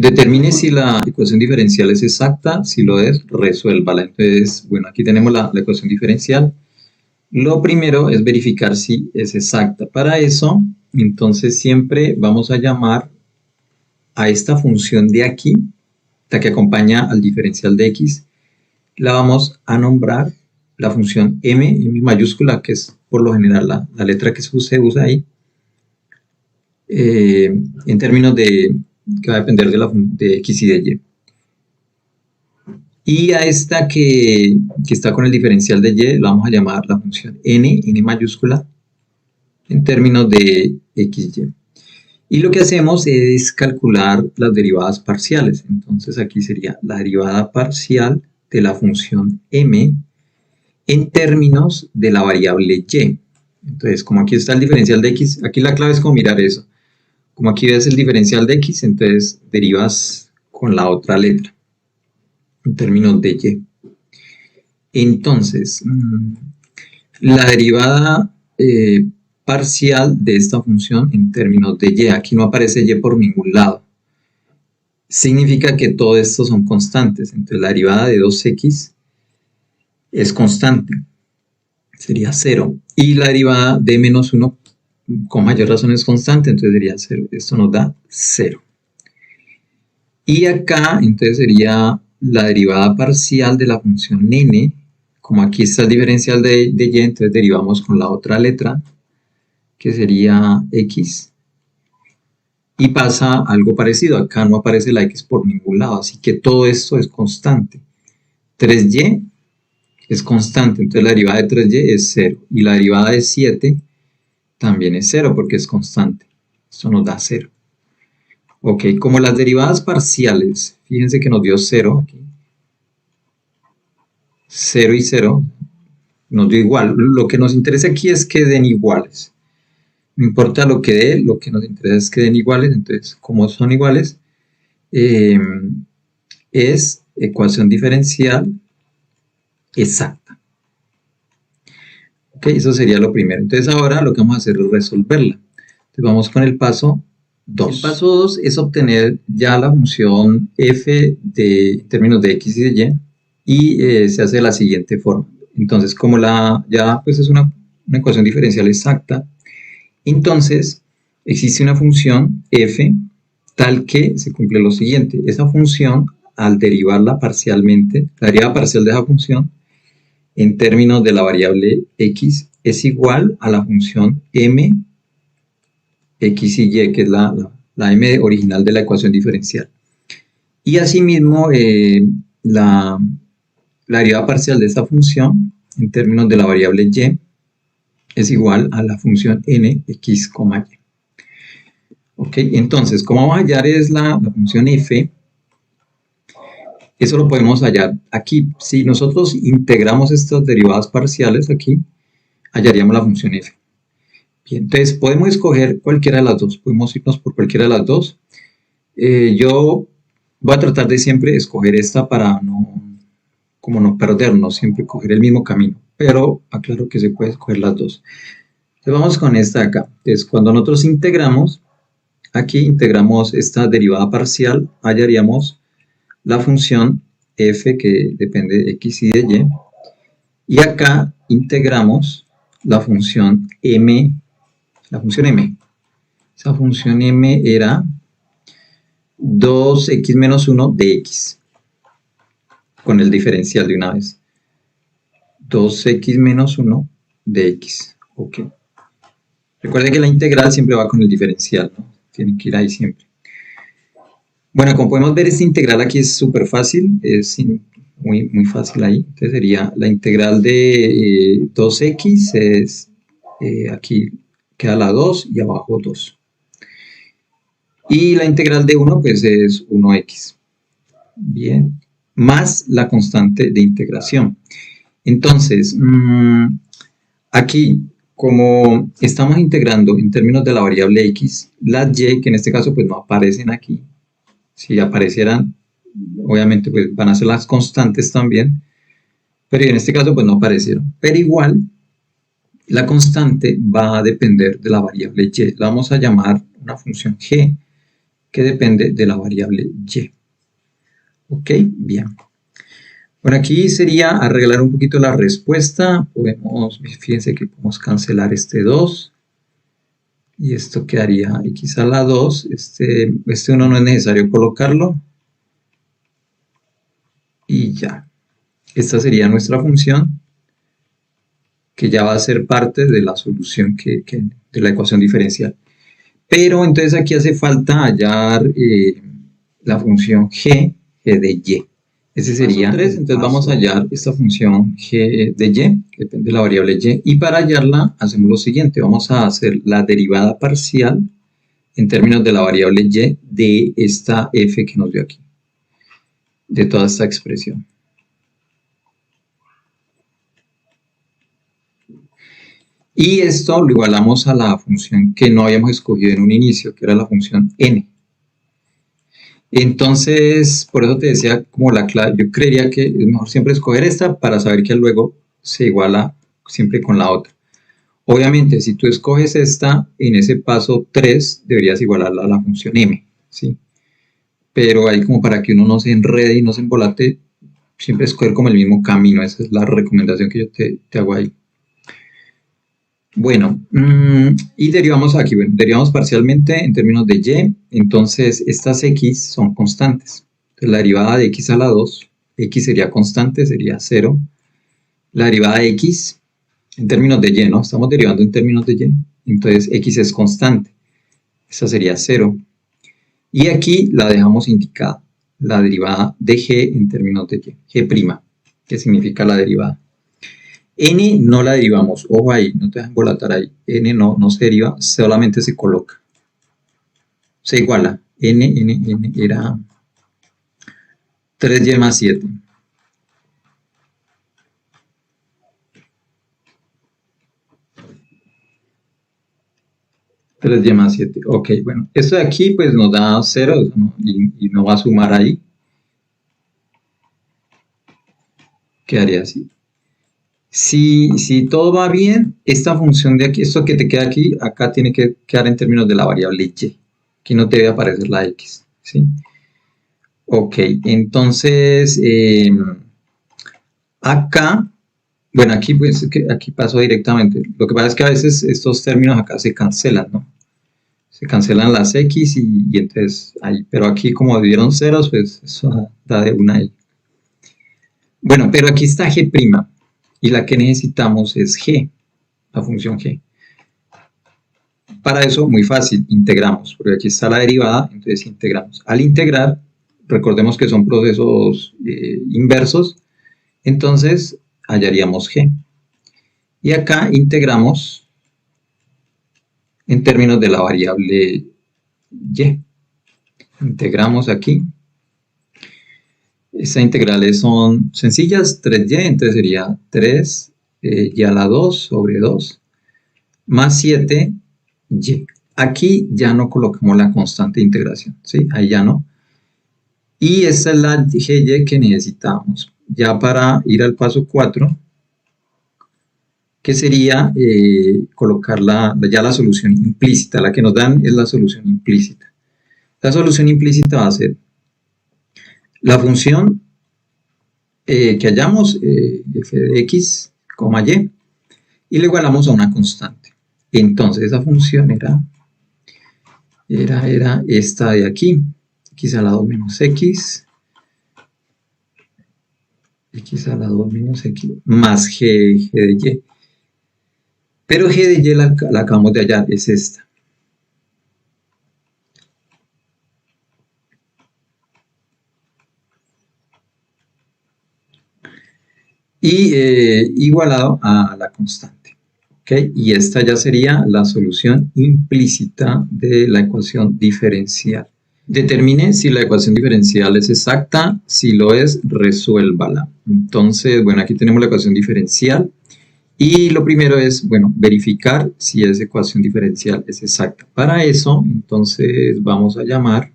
Determine si la ecuación diferencial es exacta, si lo es, resuélvala. Entonces, bueno, aquí tenemos la ecuación diferencial. Lo primero es verificar si es exacta. Para eso, entonces siempre vamos a llamar a esta función de aquí, la que acompaña al diferencial de x, la vamos a nombrar la función m mayúscula, que es por lo general la letra que se usa ahí, en términos de que va a depender de x y de y. Y a esta que está con el diferencial de y, la vamos a llamar la función n mayúscula, en términos de x, y. Y lo que hacemos es calcular las derivadas parciales. Entonces aquí sería la derivada parcial de la función m en términos de la variable y. Entonces, como aquí está el diferencial de x, aquí la clave es como mirar eso. Como aquí ves el diferencial de x, entonces derivas con la otra letra, en términos de y. Entonces, la derivada parcial de esta función en términos de y, aquí no aparece y por ningún lado. Significa que todo esto son constantes. Entonces, la derivada de 2x es constante, sería 0. Y la derivada de menos 1 con mayor razón es constante, entonces sería 0. Esto nos da 0. Y acá, entonces sería la derivada parcial de la función n. Como aquí está el diferencial de y, entonces derivamos con la otra letra, que sería x. Y pasa algo parecido. Acá no aparece la x por ningún lado, así que todo esto es constante. 3y es constante, entonces la derivada de 3y es 0. Y la derivada de 7 también es 0 porque es constante. Esto nos da 0. Ok, como las derivadas parciales, fíjense que nos dio 0 aquí. 0 y 0 nos dio igual. Lo que nos interesa aquí es que den iguales. No importa lo que dé, lo que nos interesa es que den iguales. Entonces, como son iguales, es ecuación diferencial exacta. Ok, eso sería lo primero. Entonces ahora lo que vamos a hacer es resolverla. Entonces vamos con el paso 2. El paso 2 es obtener ya la función f en términos de x y de y, se hace de la siguiente forma. Entonces, como ya pues es una ecuación diferencial exacta, entonces existe una función f tal que se cumple lo siguiente. Esa función, al derivarla parcialmente, la derivada parcial de esa función en términos de la variable x es igual a la función m x y y, que es la m original de la ecuación diferencial. Y asimismo, la derivada parcial de esta función en términos de la variable y es igual a la función n x, y. Ok, entonces, como vamos a hallar es la función f, eso lo podemos hallar aquí. Si nosotros integramos estas derivadas parciales aquí, hallaríamos la función f. Bien, entonces podemos escoger cualquiera de las dos, podemos irnos por cualquiera de las dos. Yo voy a tratar de siempre escoger esta para no perdernos, siempre coger el mismo camino, pero aclaro que se puede escoger las dos. Entonces vamos con esta de acá. Entonces cuando nosotros integramos, aquí integramos esta derivada parcial, hallaríamos la función f que depende de x y de y acá integramos la función m. Esa función m era 2x menos 1 de x, con el diferencial de una vez. 2x menos 1 de x. Ok. Recuerden que la integral siempre va con el diferencial, ¿no? Tienen que ir ahí siempre. Bueno, como podemos ver, esta integral aquí es súper fácil, es muy fácil ahí. Entonces sería la integral de 2x, es aquí queda la 2 y abajo 2. Y la integral de 1 pues es 1x. Bien, más la constante de integración. Entonces, aquí, como estamos integrando en términos de la variable x, las y, que en este caso pues no aparecen aquí, si aparecieran, obviamente pues van a ser las constantes también, pero en este caso pues no aparecieron. Pero igual, la constante va a depender de la variable y. La vamos a llamar una función g, que depende de la variable y. Ok, bien. Bueno, aquí sería arreglar un poquito la respuesta. Fíjense que podemos cancelar este 2. Y esto quedaría x a la 2. Este 1 no es necesario colocarlo. Y ya. Esta sería nuestra función, que ya va a ser parte de la solución de la ecuación diferencial. Pero entonces aquí hace falta hallar la función g de y. Ese sería 3, entonces vamos a hallar esta función g de y, que depende de la variable y, y para hallarla hacemos lo siguiente, vamos a hacer la derivada parcial en términos de la variable y de esta f que nos dio aquí, de toda esta expresión. Y esto lo igualamos a la función que no habíamos escogido en un inicio, que era la función n. Entonces, por eso te decía, como la clave, yo creería que es mejor siempre escoger esta para saber que luego se iguala siempre con la otra. Obviamente, si tú escoges esta, en ese paso 3 deberías igualarla a la función m, ¿sí? Pero ahí como para que uno no se enrede y no se embolate, siempre escoger como el mismo camino. Esa es la recomendación que yo te hago ahí. Bueno, y derivamos aquí, bueno, derivamos parcialmente en términos de y, entonces estas x son constantes. Entonces la derivada de x a la 2, x sería constante, sería 0. La derivada de x en términos de y, ¿no? Estamos derivando en términos de y, entonces x es constante, esa sería 0. Y aquí la dejamos indicada, la derivada de g en términos de y, g', que significa la derivada. N no la derivamos, ojo ahí, no te dejes embolatar ahí, n no se deriva, solamente se coloca, se iguala, n era 3y más 7. más 7, ok, bueno, esto de aquí pues nos da 0, ¿no? y no va a sumar ahí, quedaría así. Si todo va bien, esta función de aquí, esto que te queda aquí, acá tiene que quedar en términos de la variable y. Aquí no te debe aparecer la x, ¿sí? Ok, entonces, acá, bueno, aquí pues aquí paso directamente. Lo que pasa es que a veces estos términos acá se cancelan, ¿no? Se cancelan las x y entonces ahí, pero aquí como dieron ceros, pues eso da de una ahí. Bueno, pero aquí está g'. Y la que necesitamos es g, la función g. Para eso, muy fácil, integramos, porque aquí está la derivada, entonces integramos. Al integrar, recordemos que son procesos inversos, entonces hallaríamos g. Y acá integramos en términos de la variable y. Integramos aquí. Estas integrales son sencillas, 3y, entonces sería 3 y a la 2 sobre 2 más 7 y. Aquí ya no colocamos la constante de integración, ¿sí? Ahí ya no. Y esta es la gy que necesitamos. Ya para ir al paso 4, que sería colocar ya la solución implícita. La que nos dan es la solución implícita. La solución implícita va a ser la función que hallamos, f de x, y le igualamos a una constante. Entonces esa función era esta de aquí, x a la 2 menos x a la 2 menos x, más g de y. Pero g de y la acabamos de hallar, es esta. Y igualado a la constante. ¿Okay? Y esta ya sería la solución implícita de la ecuación diferencial. Determine si la ecuación diferencial es exacta, si lo es, resuélvala. Entonces, bueno, aquí tenemos la ecuación diferencial y lo primero es, bueno, verificar si esa ecuación diferencial es exacta. Para eso, entonces, vamos a llamar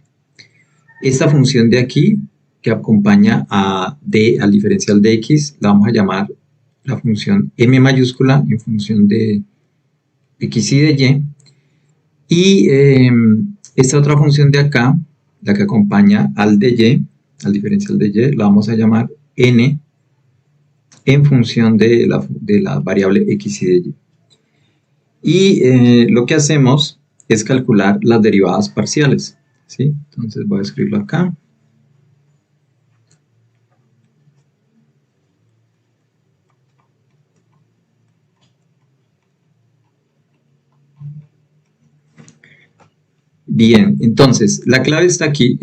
esta función de aquí que acompaña al diferencial de x, la vamos a llamar la función m mayúscula en función de x y de y. Y esta otra función de acá la que acompaña al de y, al diferencial de y, la vamos a llamar n en función de la variable x y de y. Y lo que hacemos es calcular las derivadas parciales, ¿sí? Entonces voy a escribirlo acá. Bien, entonces la clave está aquí.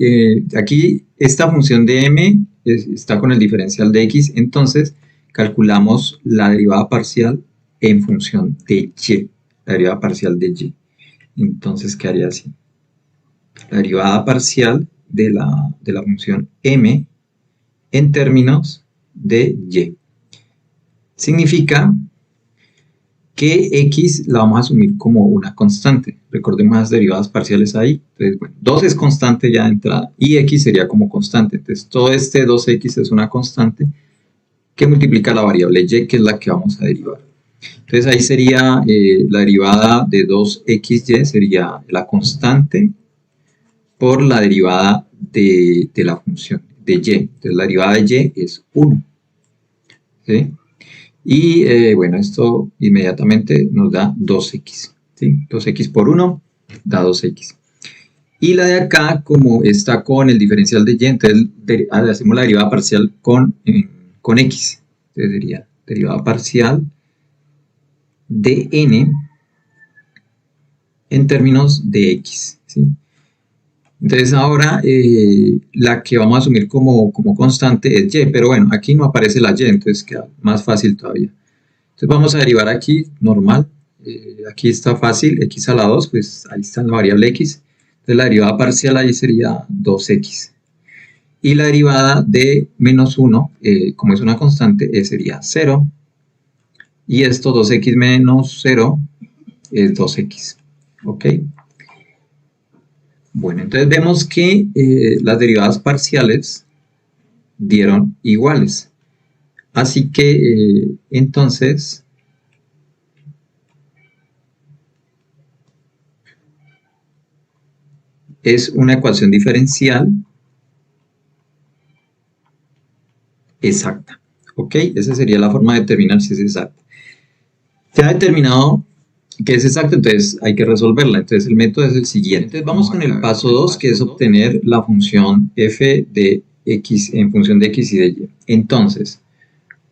Aquí esta función de m está con el diferencial de x, entonces calculamos la derivada parcial en función de y, la derivada parcial de y. Entonces quedaría así. La derivada parcial de la función m en términos de y. Significa que x la vamos a asumir como una constante. Recordemos las derivadas parciales ahí. Entonces, bueno, 2 es constante ya de entrada y x sería como constante. Entonces, todo este 2x es una constante que multiplica la variable y, que es la que vamos a derivar. Entonces, ahí sería la derivada de 2xy, sería la constante por la derivada de la función de y. Entonces, la derivada de y es 1. ¿Sí? Y bueno, esto inmediatamente nos da 2x. ¿Sí? 2x por 1 da 2x. Y la de acá, como está con el diferencial de y, entonces hacemos la derivada parcial con x. Entonces sería derivada parcial de n en términos de x. ¿Sí? Entonces ahora la que vamos a asumir como constante es y, pero bueno, aquí no aparece la y, entonces queda más fácil todavía. Entonces vamos a derivar aquí normal, aquí está fácil, x a la 2, pues ahí está la variable x, entonces la derivada parcial ahí sería 2x. Y la derivada de menos 1, como es una constante, sería 0. Y esto 2x menos 0 es 2x, ¿ok? Bueno, entonces vemos que las derivadas parciales dieron iguales. Así que entonces es una ecuación diferencial exacta. ¿Ok? Esa sería la forma de determinar si es exacta. Ya determinado que es exacta, entonces hay que resolverla. Entonces el método es el siguiente. Entonces vamos con el paso 2, que es obtener la función f de x en función de x y de y. Entonces,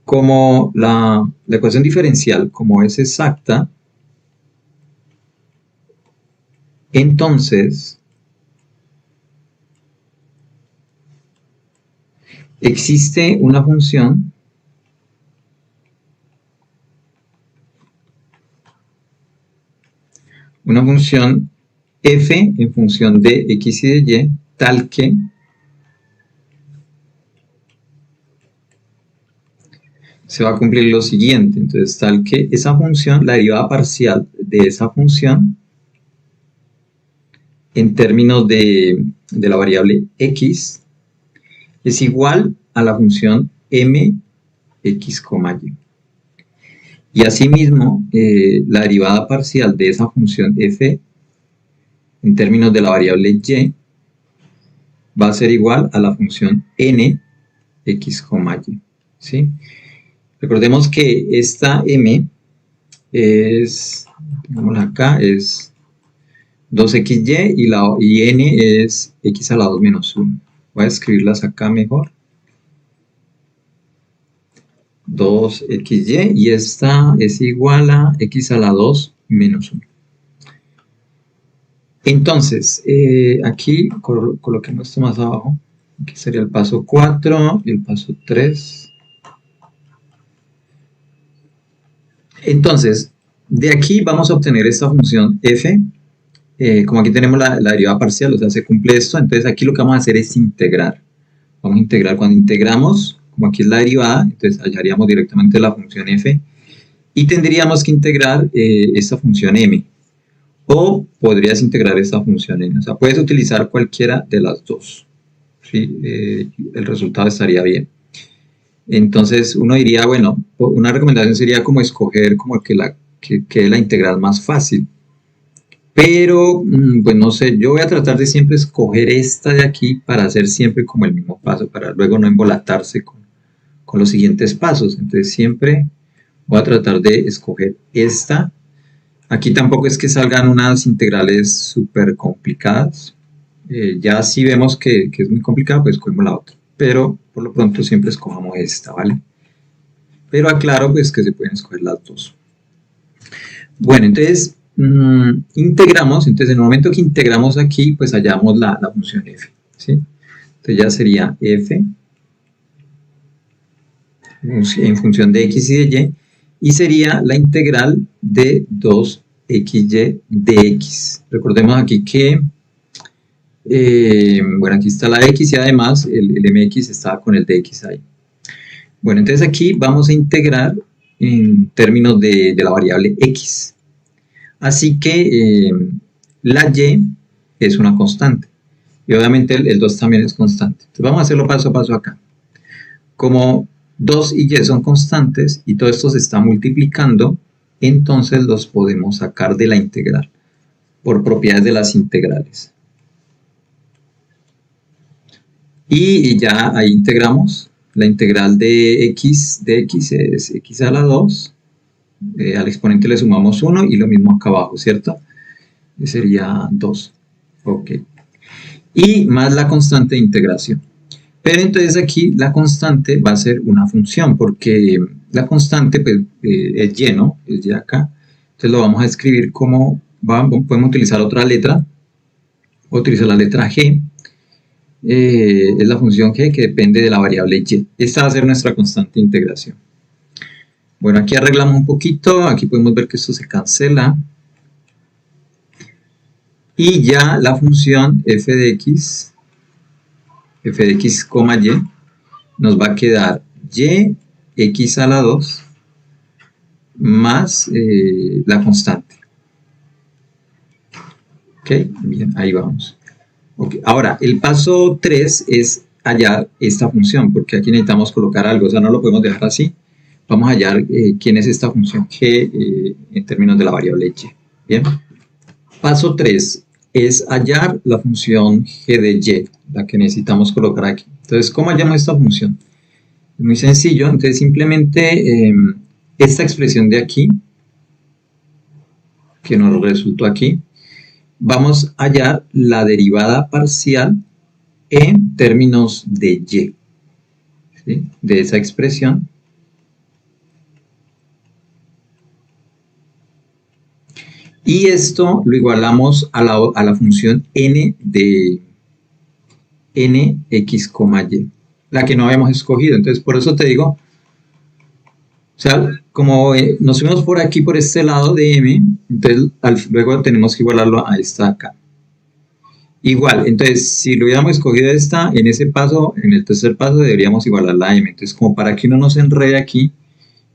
como la ecuación diferencial, como es exacta, entonces existe una función f en función de x y de y, tal que se va a cumplir lo siguiente. Entonces, tal que esa función, la derivada parcial de esa función, en términos de la variable x, es igual a la función m x, y. Y asimismo, la derivada parcial de esa función f en términos de la variable y va a ser igual a la función n x, y. ¿Sí? Recordemos que esta m es, pongámosla acá, es 2xy y n es x a la 2 menos 1. Voy a escribirlas acá mejor. 2xy y esta es igual a x a la 2 menos 1. Entonces, aquí coloquemos esto más abajo. Aquí sería el paso 4 y el paso 3. Entonces, de aquí vamos a obtener esta función f. Como aquí tenemos la derivada parcial, o sea, se cumple esto. Entonces, aquí lo que vamos a hacer es integrar. Vamos a integrar. Cuando integramos, como aquí es la derivada, entonces hallaríamos directamente la función f. Y tendríamos que integrar esta función m. O podrías integrar esta función n. O sea, puedes utilizar cualquiera de las dos. ¿Sí? El resultado estaría bien. Entonces uno diría, bueno, una recomendación sería como escoger como que la integral más fácil. Pero, pues no sé, yo voy a tratar de siempre escoger esta de aquí para hacer siempre como el mismo paso, para luego no embolatarse con los siguientes pasos. Entonces siempre voy a tratar de escoger esta. Aquí tampoco es que salgan unas integrales súper complicadas. Ya si vemos que es muy complicado, pues escogemos la otra. Pero por lo pronto siempre escojamos esta, ¿vale? Pero aclaro pues que se pueden escoger las dos. Bueno, entonces integramos, entonces en el momento que integramos aquí, pues hallamos la función f, ¿sí? Entonces ya sería f en función de x y de y, y sería la integral de 2xy de x. Recordemos aquí que, bueno, aquí está la x y además el mx está con el dx ahí. Bueno, entonces aquí vamos a integrar en términos de la variable x. Así que la y es una constante. Y obviamente el 2 también es constante. Entonces vamos a hacerlo paso a paso acá. Como 2 y y son constantes y todo esto se está multiplicando, entonces los podemos sacar de la integral por propiedades de las integrales. Y ya ahí integramos. La integral de x es x a la 2. Al exponente le sumamos 1 y lo mismo acá abajo, ¿cierto? Sería 2. Ok. Y más la constante de integración. Pero entonces aquí la constante va a ser una función, porque la constante pues, es y, ¿no? Es y acá. Entonces lo vamos a escribir como, podemos utilizar otra letra, o utilizar la letra g. Es la función g que depende de la variable y. Esta va a ser nuestra constante de integración. Bueno, aquí arreglamos un poquito, aquí podemos ver que esto se cancela. Y ya la función f de x, y, nos va a quedar y x a la 2 más la constante. Ok, bien, ahí vamos. Okay. Ahora, el paso 3 es hallar esta función, porque aquí necesitamos colocar algo, o sea, no lo podemos dejar así. Vamos a hallar quién es esta función g en términos de la variable y. Bien. Paso 3 es hallar la función g de y, la que necesitamos colocar aquí. Entonces, ¿cómo hallamos esta función? Es muy sencillo, entonces simplemente esta expresión de aquí, que nos resultó aquí, vamos a hallar la derivada parcial en términos de y, ¿sí? De esa expresión. Y esto lo igualamos a la función n de nx, y, la que no habíamos escogido. Entonces, por eso te digo, o sea, como nos fuimos por aquí, por este lado de m, entonces luego tenemos que igualarlo a esta acá. Igual, entonces, si lo hubiéramos escogido esta, en ese paso, en el tercer paso, deberíamos igualarla a m. Entonces, como para que uno no se enrede aquí,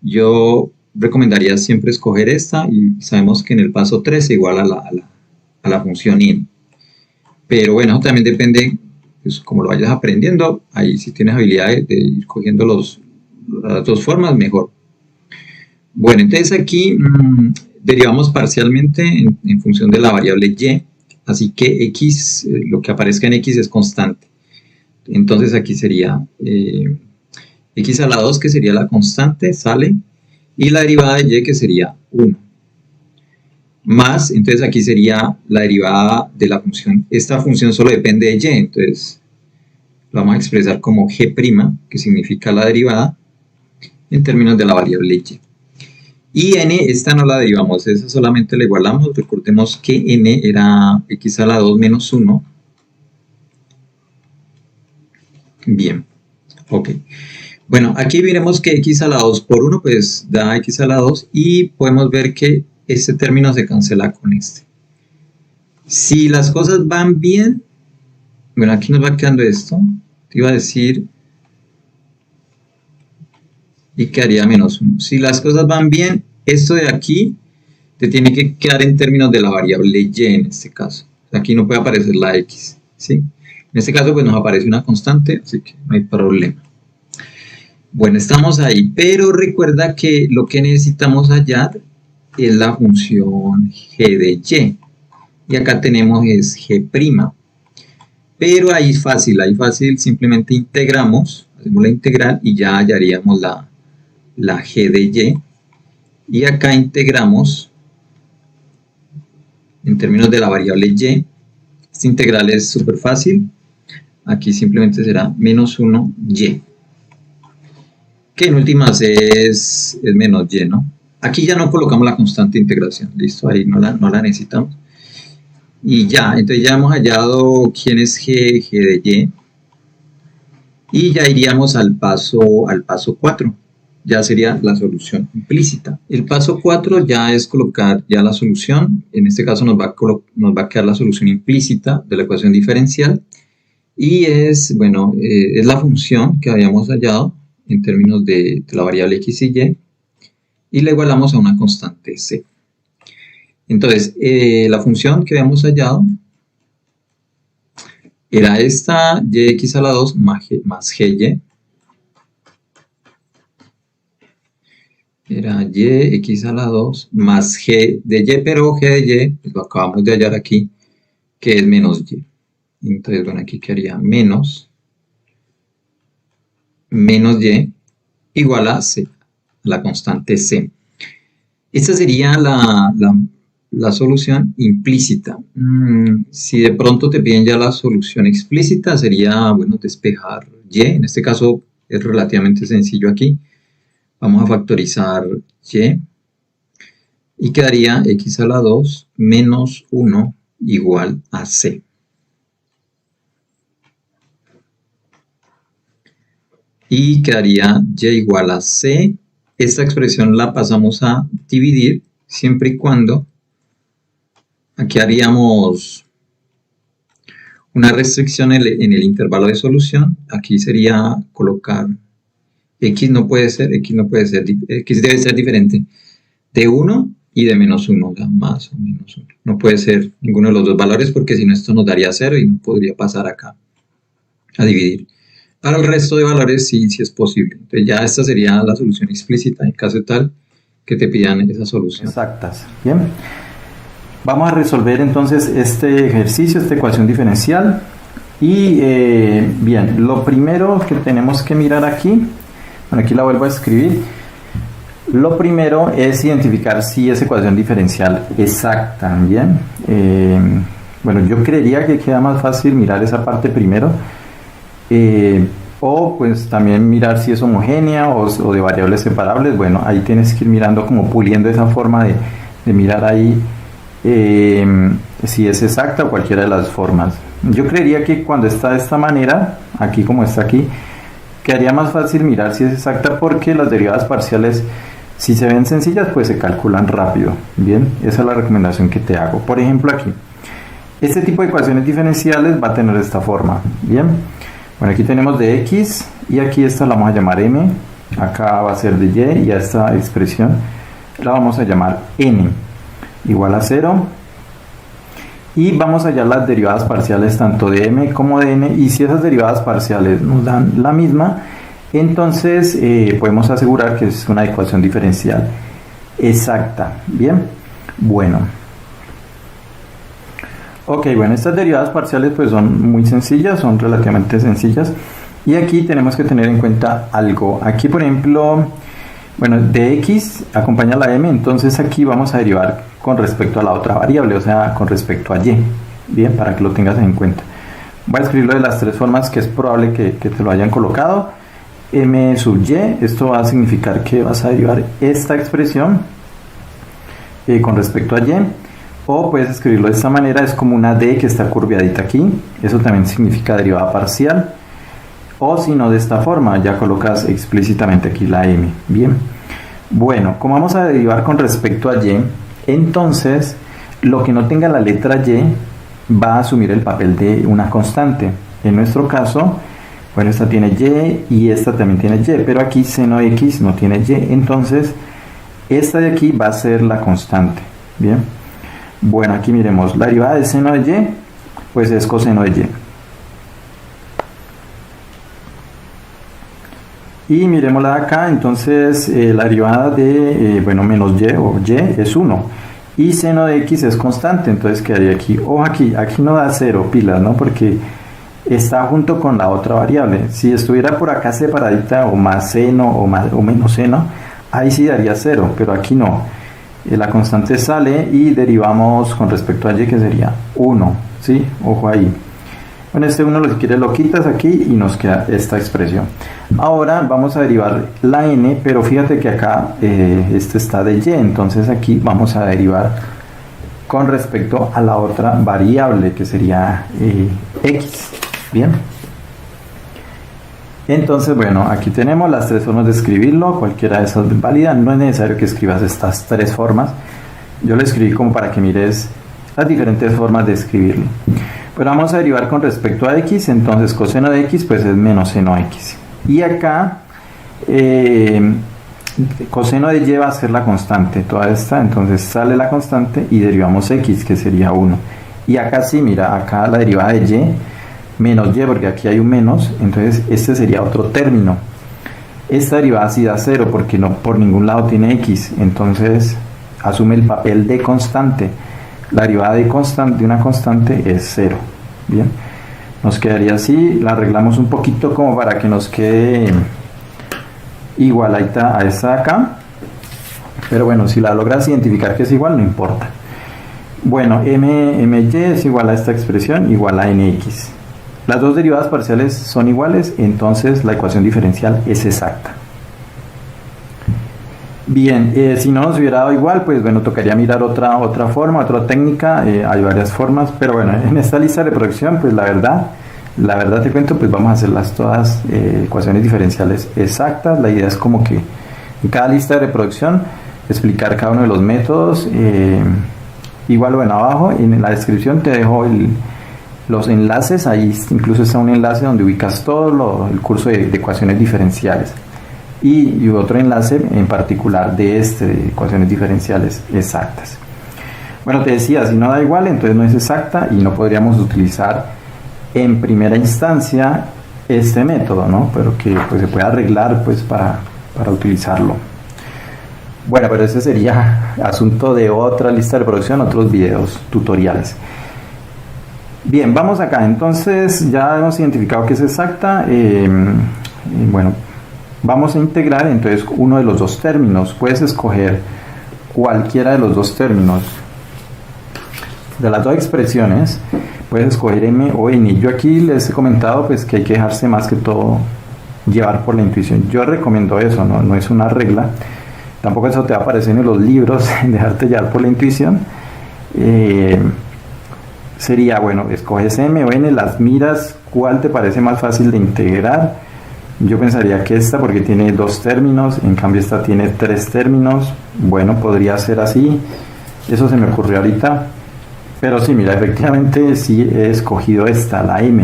yo recomendaría siempre escoger esta y sabemos que en el paso 3 se iguala a la función in. Pero bueno, también depende, pues, como lo vayas aprendiendo, ahí si tienes habilidad de ir cogiendo las dos formas, mejor. Bueno, entonces aquí derivamos parcialmente en función de la variable y, así que x, lo que aparezca en x es constante. Entonces aquí sería x a la 2, que sería la constante, sale, y la derivada de y, que sería 1. Más, entonces aquí sería la derivada de la función. Esta función solo depende de y, entonces lo vamos a expresar como g', que significa la derivada, en términos de la variable y. Y n, esta no la derivamos, esa solamente la igualamos. Recordemos que n era x a la 2 menos 1. Bien, ok. Bueno, aquí veremos que x a la 2 por 1 pues da x a la 2 y podemos ver que este término se cancela con este. Si las cosas van bien, bueno, aquí nos va quedando esto. Te iba a decir, y quedaría menos 1. Si las cosas van bien, esto de aquí te tiene que quedar en términos de la variable y en este caso. Aquí no puede aparecer la x, ¿sí? En este caso pues nos aparece una constante, así que no hay problema. Bueno, estamos ahí, pero recuerda que lo que necesitamos hallar es la función g de y. y acá tenemos es G'. Pero ahí fácil, simplemente integramos, hacemos la integral y ya hallaríamos la G de Y. Y acá integramos en términos de la variable Y. Esta integral es súper fácil. Aquí simplemente será menos 1Y. Que en últimas es menos Y, ¿no? Aquí ya no colocamos la constante de integración. Listo, ahí no la necesitamos. Y ya, entonces ya hemos hallado quién es G de Y. Y ya iríamos al paso 4. Ya sería la solución implícita. El paso 4 ya es colocar ya la solución. En este caso nos va a quedar la solución implícita de la ecuación diferencial. Y es, bueno, es la función que habíamos hallado en términos de la variable x y y. Y la igualamos a una constante c. Entonces, la función que habíamos hallado era esta yx a la 2 más gy. Era yx a la 2 más g de y, pero g de y, pues lo acabamos de hallar aquí, que es menos y. Entonces, bueno, aquí quedaría menos y igual a c, la constante c. Esta sería la solución implícita. Si de pronto te piden ya la solución explícita, sería, bueno, despejar y. En este caso es relativamente sencillo aquí. Vamos a factorizar y quedaría x a la 2 menos 1 igual a c. Y quedaría y igual a c. Esta expresión la pasamos a dividir siempre y cuando aquí haríamos una restricción en el intervalo de solución. Aquí sería colocar x debe ser diferente de 1 y de menos 1, o sea, más o menos 1. No puede ser ninguno de los dos valores porque si no esto nos daría 0 y no podría pasar acá a dividir. Para el resto de valores sí es posible. Entonces ya esta sería la solución explícita en caso tal que te pidan esa solución. Exactas. Bien. Vamos a resolver entonces este ejercicio, esta ecuación diferencial. Y bien, lo primero que tenemos que mirar aquí, bueno, aquí la vuelvo a escribir. Lo primero es identificar si es ecuación diferencial exacta. Bien. Bueno, yo creería que queda más fácil mirar esa parte primero. O pues también mirar si es homogénea o de variables separables. Bueno, ahí tienes que ir mirando, como puliendo esa forma de mirar ahí si es exacta o cualquiera de las formas. Yo creería que cuando está de esta manera, aquí como está aquí, quedaría más fácil mirar si es exacta porque las derivadas parciales, si se ven sencillas, pues se calculan rápido. Bien, esa es la recomendación que te hago. Por ejemplo, aquí, este tipo de ecuaciones diferenciales va a tener esta forma. Bien. Bueno, aquí tenemos de x y aquí esta la vamos a llamar m, acá va a ser de y a esta expresión la vamos a llamar n igual a 0 y vamos a hallar las derivadas parciales tanto de m como de n, y si esas derivadas parciales nos dan la misma, entonces podemos asegurar que es una ecuación diferencial exacta. Bien, bueno. Ok, bueno, estas derivadas parciales pues son muy sencillas, son relativamente sencillas. Y aquí tenemos que tener en cuenta algo. Aquí, por ejemplo, bueno, de x acompaña la m, entonces aquí vamos a derivar con respecto a la otra variable, o sea, con respecto a y. Bien, para que lo tengas en cuenta. Voy a escribirlo de las tres formas que es probable que te lo hayan colocado. M sub y, esto va a significar que vas a derivar esta expresión con respecto a y. O puedes escribirlo de esta manera, es como una d que está curviadita aquí, eso también significa derivada parcial. O si no, de esta forma, ya colocas explícitamente aquí la m. Bien, bueno, como vamos a derivar con respecto a y, entonces lo que no tenga la letra y va a asumir el papel de una constante. En nuestro caso, bueno, esta tiene y esta también tiene y, pero aquí seno x no tiene y, entonces esta de aquí va a ser la constante. Bien. Bueno, aquí miremos, la derivada del seno de y, pues es coseno de y. Y miremosla acá, entonces la derivada de, bueno, menos y o y es 1. y seno de x es constante, entonces quedaría aquí, o aquí no da 0 pilas, ¿no? Porque está junto con la otra variable. Si estuviera por acá separadita, o más seno o menos seno, ahí sí daría 0, pero aquí no. La constante sale y derivamos con respecto a y, que sería 1, ¿sí? Ojo ahí. Bueno, este 1 si quieres lo quitas aquí y nos queda esta expresión. Ahora vamos a derivar la n, pero fíjate que acá este está de y, entonces aquí vamos a derivar con respecto a la otra variable, que sería x. Bien. Entonces, bueno, aquí tenemos las tres formas de escribirlo, cualquiera de esas es válida, no es necesario que escribas estas tres formas. Yo lo escribí como para que mires las diferentes formas de escribirlo. Pero vamos a derivar con respecto a x, entonces coseno de x pues es menos seno x. Y acá coseno de y va a ser la constante, toda esta, entonces sale la constante y derivamos x, que sería 1. Y acá sí, mira, acá la derivada de y menos y, porque aquí hay un menos, entonces este sería otro término. Esta derivada sí da 0 porque no por ningún lado tiene x, entonces asume el papel de constante. La derivada de una constante es 0. Bien, nos quedaría así, la arreglamos un poquito como para que nos quede igualita a esta de acá, pero bueno, si la logras identificar que es igual, no importa. Bueno, my es igual a esta expresión, igual a nx. Las dos derivadas parciales son iguales, entonces la ecuación diferencial es exacta. Bien, si no nos hubiera dado igual, pues bueno, tocaría mirar otra forma, otra técnica. Hay varias formas, pero bueno, en esta lista de reproducción, pues la verdad te cuento, pues vamos a hacerlas todas ecuaciones diferenciales exactas. La idea es como que en cada lista de reproducción explicar cada uno de los métodos. Igual, bueno, abajo en la descripción te dejo los enlaces, ahí incluso está un enlace donde ubicas todo el curso de ecuaciones diferenciales. Y otro enlace en particular de ecuaciones diferenciales exactas. Bueno, te decía, si no da igual, entonces no es exacta y no podríamos utilizar en primera instancia este método, ¿no? Pero que pues, se puede arreglar pues, para utilizarlo. Bueno, pero ese sería asunto de otra lista de reproducción, otros videos tutoriales. Bien, vamos acá. Entonces ya hemos identificado que es exacta. Bueno, vamos a integrar entonces uno de los dos términos. Puedes escoger cualquiera de los dos términos. De las dos expresiones, puedes escoger m o n. Yo aquí les he comentado pues, que hay que dejarse más que todo llevar por la intuición. Yo recomiendo eso, no es una regla. Tampoco eso te va a aparecer en los libros, dejarte llevar por la intuición. Sería, bueno, escoges m o n, las miras, cuál te parece más fácil de integrar. Yo pensaría que esta, porque tiene dos términos, en cambio esta tiene tres términos. Bueno, podría ser así, eso se me ocurrió ahorita, pero sí, mira, efectivamente sí he escogido esta, la m,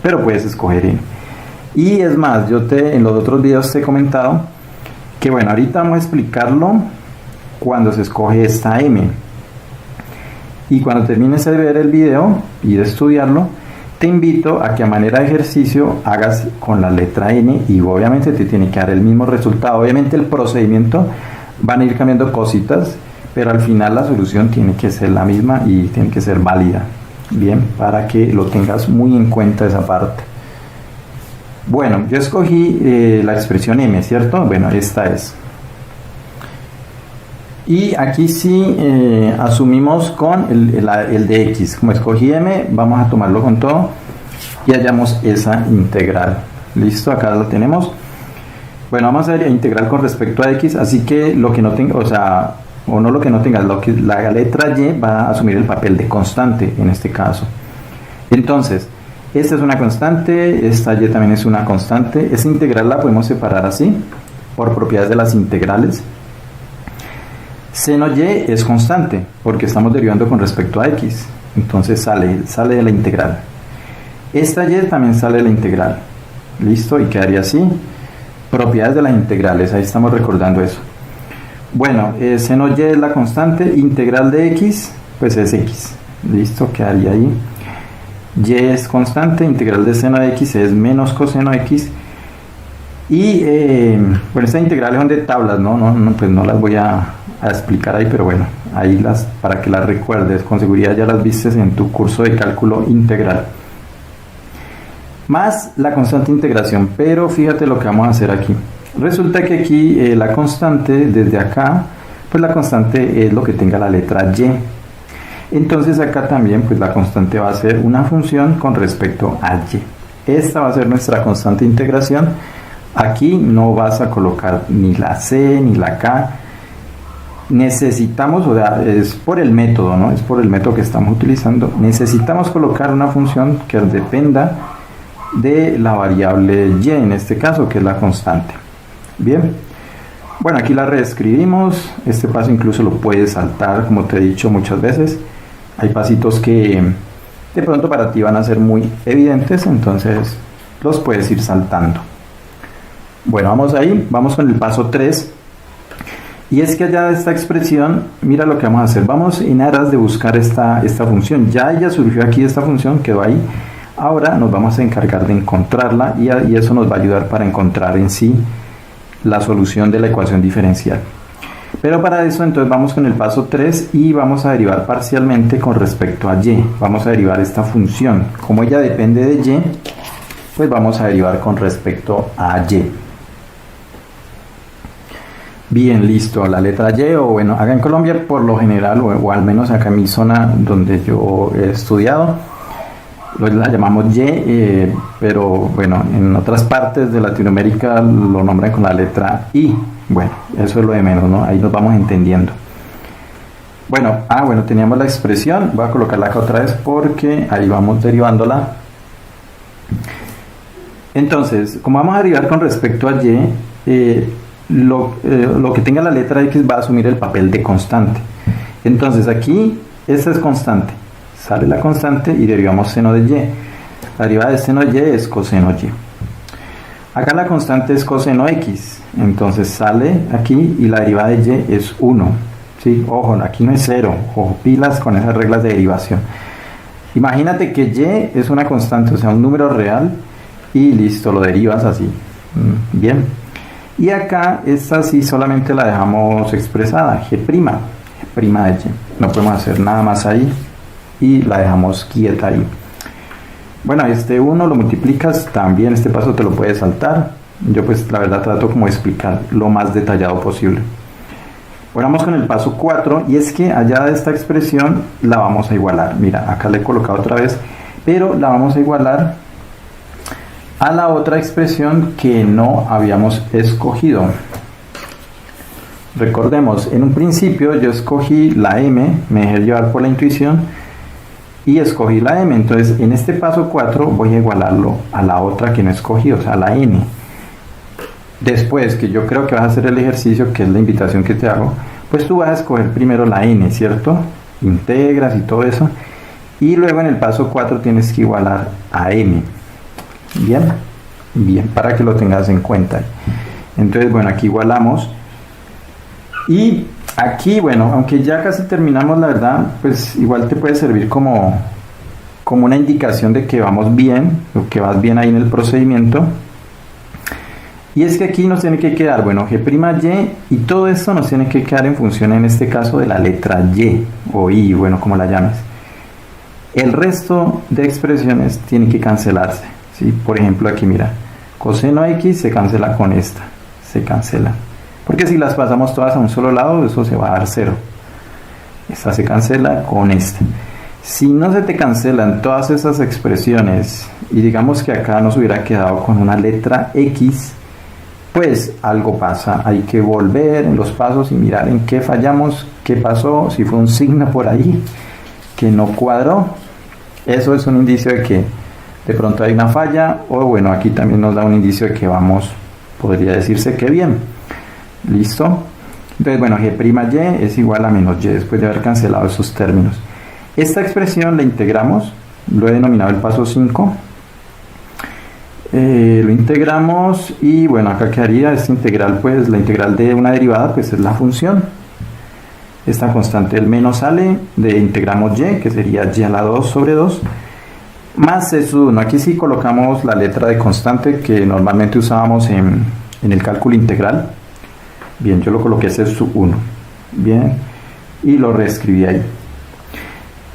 pero puedes escoger n. Y es más, en los otros videos te he comentado que bueno, ahorita vamos a explicarlo cuando se escoge esta m, y cuando termines de ver el video y de estudiarlo, te invito a que a manera de ejercicio hagas con la letra N y obviamente te tiene que dar el mismo resultado. Obviamente el procedimiento van a ir cambiando cositas, pero al final la solución tiene que ser la misma y tiene que ser válida. Bien, para que lo tengas muy en cuenta esa parte. Bueno, yo escogí la expresión M, ¿cierto? Bueno, esta es. Y aquí sí asumimos con el de x. Como escogí m, vamos a tomarlo con todo y hallamos esa integral. Listo, acá la tenemos. Bueno, vamos a ver integral con respecto a x, así que lo que no tenga, la letra y va a asumir el papel de constante en este caso. Entonces, esta es una constante, esta y también es una constante. Esa integral la podemos separar así, por propiedades de las integrales. Seno y es constante, porque estamos derivando con respecto a x. Entonces sale de la integral. Esta y también sale de la integral. Listo, y quedaría así. Propiedades de las integrales, ahí estamos recordando eso. Bueno, seno y es la constante, integral de x, pues es x. Listo, quedaría ahí. Y es constante, integral de seno de x es menos coseno de x. Y bueno, estas integrales son de tablas, pues no las voy a explicar ahí, pero bueno, ahí para que las recuerdes, con seguridad ya las vistes en tu curso de cálculo integral. Más la constante integración, pero fíjate lo que vamos a hacer aquí. Resulta que aquí la constante, desde acá, pues la constante es lo que tenga la letra y. Entonces acá también pues la constante va a ser una función con respecto a y. Esta va a ser nuestra constante de integración. Aquí no vas a colocar ni la c ni la k. Necesitamos, o sea, es por el método, ¿no? Es por el método que estamos utilizando. Necesitamos colocar una función que dependa de la variable y, en este caso, que es la constante. Bien. Bueno, aquí la reescribimos. Este paso incluso lo puedes saltar, como te he dicho muchas veces. Hay pasitos que de pronto para ti van a ser muy evidentes, entonces los puedes ir saltando. Bueno, vamos ahí, vamos con el paso 3. Y es que allá de esta expresión, mira lo que vamos a hacer. Vamos en aras de buscar esta función. Ya surgió aquí esta función, quedó ahí. Ahora nos vamos a encargar de encontrarla y eso nos va a ayudar para encontrar en sí la solución de la ecuación diferencial. Pero para eso entonces vamos con el paso 3 y vamos a derivar parcialmente con respecto a y. Vamos a derivar esta función. Como ella depende de y, pues vamos a derivar con respecto a y. Bien, listo. La letra y, o bueno, acá en Colombia por lo general, o al menos acá en mi zona donde yo he estudiado, la llamamos y, pero bueno, en otras partes de Latinoamérica lo nombran con la letra i. Bueno, eso es lo de menos, ¿no? Ahí nos vamos entendiendo. Bueno, teníamos la expresión. Voy a colocarla acá otra vez porque ahí vamos derivándola. Entonces, como vamos a derivar con respecto a y, lo que tenga la letra x va a asumir el papel de constante. Entonces aquí, esta es constante. Sale la constante y derivamos seno de y. La derivada de seno de y es coseno y. Acá la constante es coseno x. Entonces sale aquí y la derivada de y es 1. ¿Sí? Ojo, aquí no es 0. Ojo, pilas con esas reglas de derivación. Imagínate que y es una constante, o sea, un número real. Y listo, lo derivas así. Bien. Y acá esta sí solamente la dejamos expresada. G'. G' de y. No podemos hacer nada más ahí. Y la dejamos quieta ahí. Bueno, este 1 lo multiplicas, también este paso te lo puedes saltar. Yo pues la verdad trato como de explicar lo más detallado posible. Bueno, vamos con el paso 4 y es que allá de esta expresión la vamos a igualar. Mira, acá le he colocado otra vez, pero la vamos a igualar a la otra expresión que no habíamos escogido. Recordemos, en un principio yo escogí la m, me dejé llevar por la intuición y escogí la m. Entonces en este paso 4 voy a igualarlo a la otra que no escogí, o sea, a la n. Después que yo creo que vas a hacer el ejercicio, que es la invitación que te hago, pues tú vas a escoger primero la n, ¿cierto? Integras y todo eso. Y luego en el paso 4 tienes que igualar a m. Bien, para que lo tengas en cuenta. Entonces, bueno, aquí igualamos. Y aquí, bueno, aunque ya casi terminamos, la verdad, pues igual te puede servir como una indicación de que vamos bien, o que vas bien ahí en el procedimiento. Y es que aquí nos tiene que quedar, bueno, G', y todo esto nos tiene que quedar en función, en este caso, de la letra y, o i, bueno, como la llames. El resto de expresiones tienen que cancelarse, ¿sí? Por ejemplo, aquí mira, coseno x se cancela con esta, se cancela. Porque si las pasamos todas a un solo lado, eso se va a dar 0. Esta se cancela con esta. Si no se te cancelan todas esas expresiones, y digamos que acá nos hubiera quedado con una letra x, pues algo pasa. Hay que volver en los pasos y mirar en qué fallamos, qué pasó, si fue un signo por ahí que no cuadró. Eso es un indicio de que de pronto hay una falla, o bueno, aquí también nos da un indicio de que vamos, podría decirse que bien. ¿Listo? Entonces, bueno, G' y es igual a menos y después de haber cancelado esos términos. Esta expresión la integramos, lo he denominado el paso 5. Lo integramos y bueno, acá quedaría esta integral, pues la integral de una derivada pues es la función. Esta constante, el menos sale, de integramos y, que sería y a la 2 sobre 2. más S1. Aquí sí colocamos la letra de constante que normalmente usábamos en el cálculo integral. Bien, yo lo coloqué S1. Bien, y lo reescribí ahí.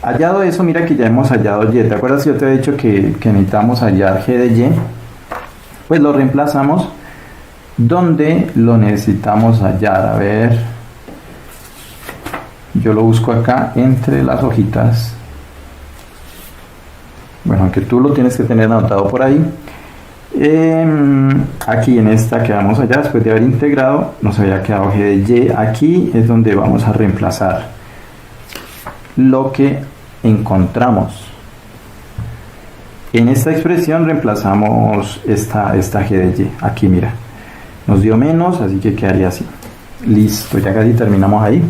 Hallado eso, mira que ya hemos hallado Y. ¿Te acuerdas que yo te había dicho que necesitamos hallar G de Y? Pues lo reemplazamos donde lo necesitamos hallar. A ver, yo lo busco acá entre las hojitas. Bueno, aunque tú lo tienes que tener anotado por ahí. Aquí en esta que vamos allá, después de haber integrado, nos había quedado G de Y. Aquí es donde vamos a reemplazar lo que encontramos. En esta expresión reemplazamos esta G de Y. Aquí mira, nos dio menos, así que quedaría así. Listo, ya casi terminamos ahí.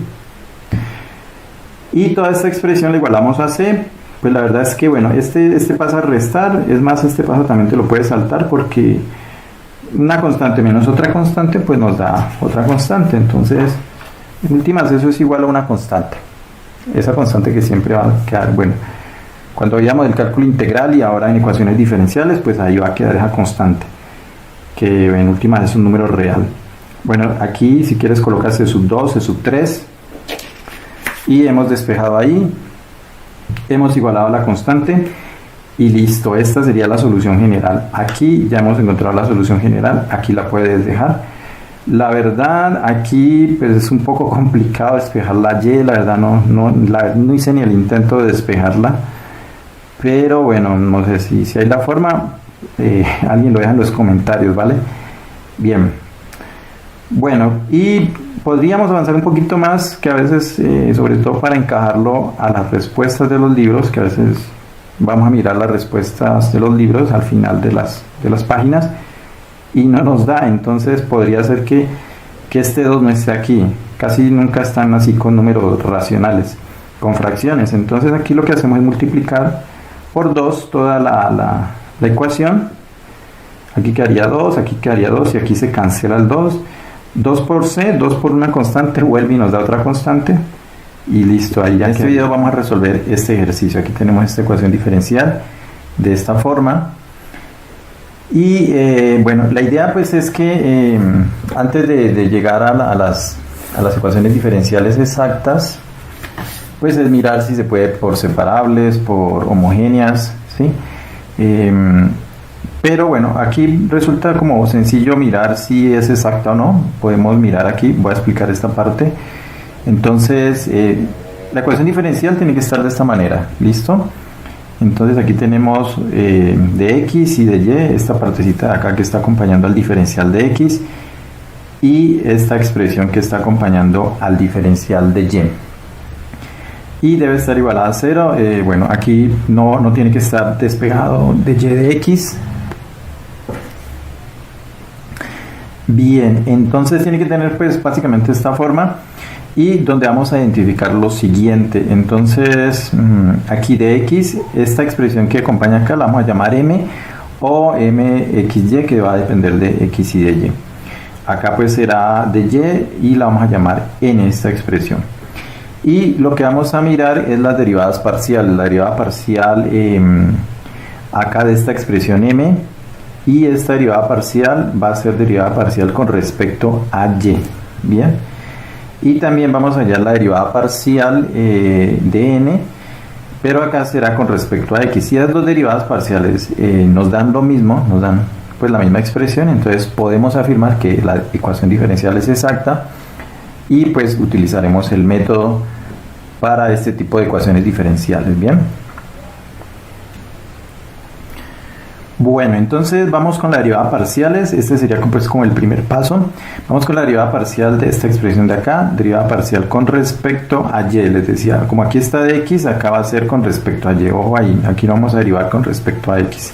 Y toda esta expresión la igualamos a C. Pues la verdad es que bueno, este pasa a restar, es más, este paso también te lo puedes saltar porque una constante menos otra constante pues nos da otra constante. Entonces, en últimas eso es igual a una constante. Esa constante que siempre va a quedar, bueno, cuando veíamos el cálculo integral y ahora en ecuaciones diferenciales, pues ahí va a quedar esa constante, que en últimas es un número real. Bueno, aquí si quieres colocas C2, C3 y hemos despejado ahí. Hemos igualado la constante y listo, esta sería la solución general. Aquí ya hemos encontrado la solución general, aquí la puedes dejar. La verdad, aquí pues es un poco complicado despejar la Y, la verdad no hice ni el intento de despejarla, pero bueno, no sé si hay la forma, alguien lo deja en los comentarios, ¿vale? Bien, bueno, y podríamos avanzar un poquito más, que a veces, sobre todo para encajarlo a las respuestas de los libros, que a veces vamos a mirar las respuestas de los libros al final de las páginas y no nos da. Entonces podría ser que este 2 no esté aquí. Casi nunca están así con números racionales, con fracciones. Entonces aquí lo que hacemos es multiplicar por 2 toda la ecuación. Aquí quedaría 2, aquí quedaría 2 y aquí se cancela el 2. 2 por C, 2 por una constante, vuelve y nos da otra constante y listo. Ahí ya en este video vamos a resolver este ejercicio. Aquí tenemos esta ecuación diferencial de esta forma y bueno, la idea pues es que antes de llegar a las ecuaciones diferenciales exactas, pues es mirar si se puede por separables, por homogéneas, ¿sí? Pero bueno, aquí resulta como sencillo mirar si es exacta o no. Podemos mirar aquí, voy a explicar esta parte. Entonces, la ecuación diferencial tiene que estar de esta manera, ¿listo? Entonces aquí tenemos de X y de Y, esta partecita de acá que está acompañando al diferencial de X y esta expresión que está acompañando al diferencial de Y. Y debe estar igualada a 0. Bueno, aquí no tiene que estar despegado de Y de X. Bien, entonces tiene que tener pues básicamente esta forma y donde vamos a identificar lo siguiente. Entonces aquí de X, esta expresión que acompaña acá la vamos a llamar M o MXY, que va a depender de X y de Y. Acá pues será de Y la vamos a llamar N esta expresión. Y lo que vamos a mirar es las derivadas parciales. La derivada parcial acá de esta expresión M, y esta derivada parcial va a ser derivada parcial con respecto a Y. Bien, y también vamos a hallar la derivada parcial de N, pero acá será con respecto a X. Si las dos derivadas parciales nos dan lo mismo, nos dan pues la misma expresión, entonces podemos afirmar que la ecuación diferencial es exacta y pues utilizaremos el método para este tipo de ecuaciones diferenciales. Bien, bueno, entonces vamos con la derivada parciales. Este sería pues como el primer paso. Vamos con la derivada parcial de esta expresión de acá, derivada parcial con respecto a Y. Les decía, como aquí está de X, acá va a ser con respecto a Y. Ojo ahí, aquí no vamos a derivar con respecto a X.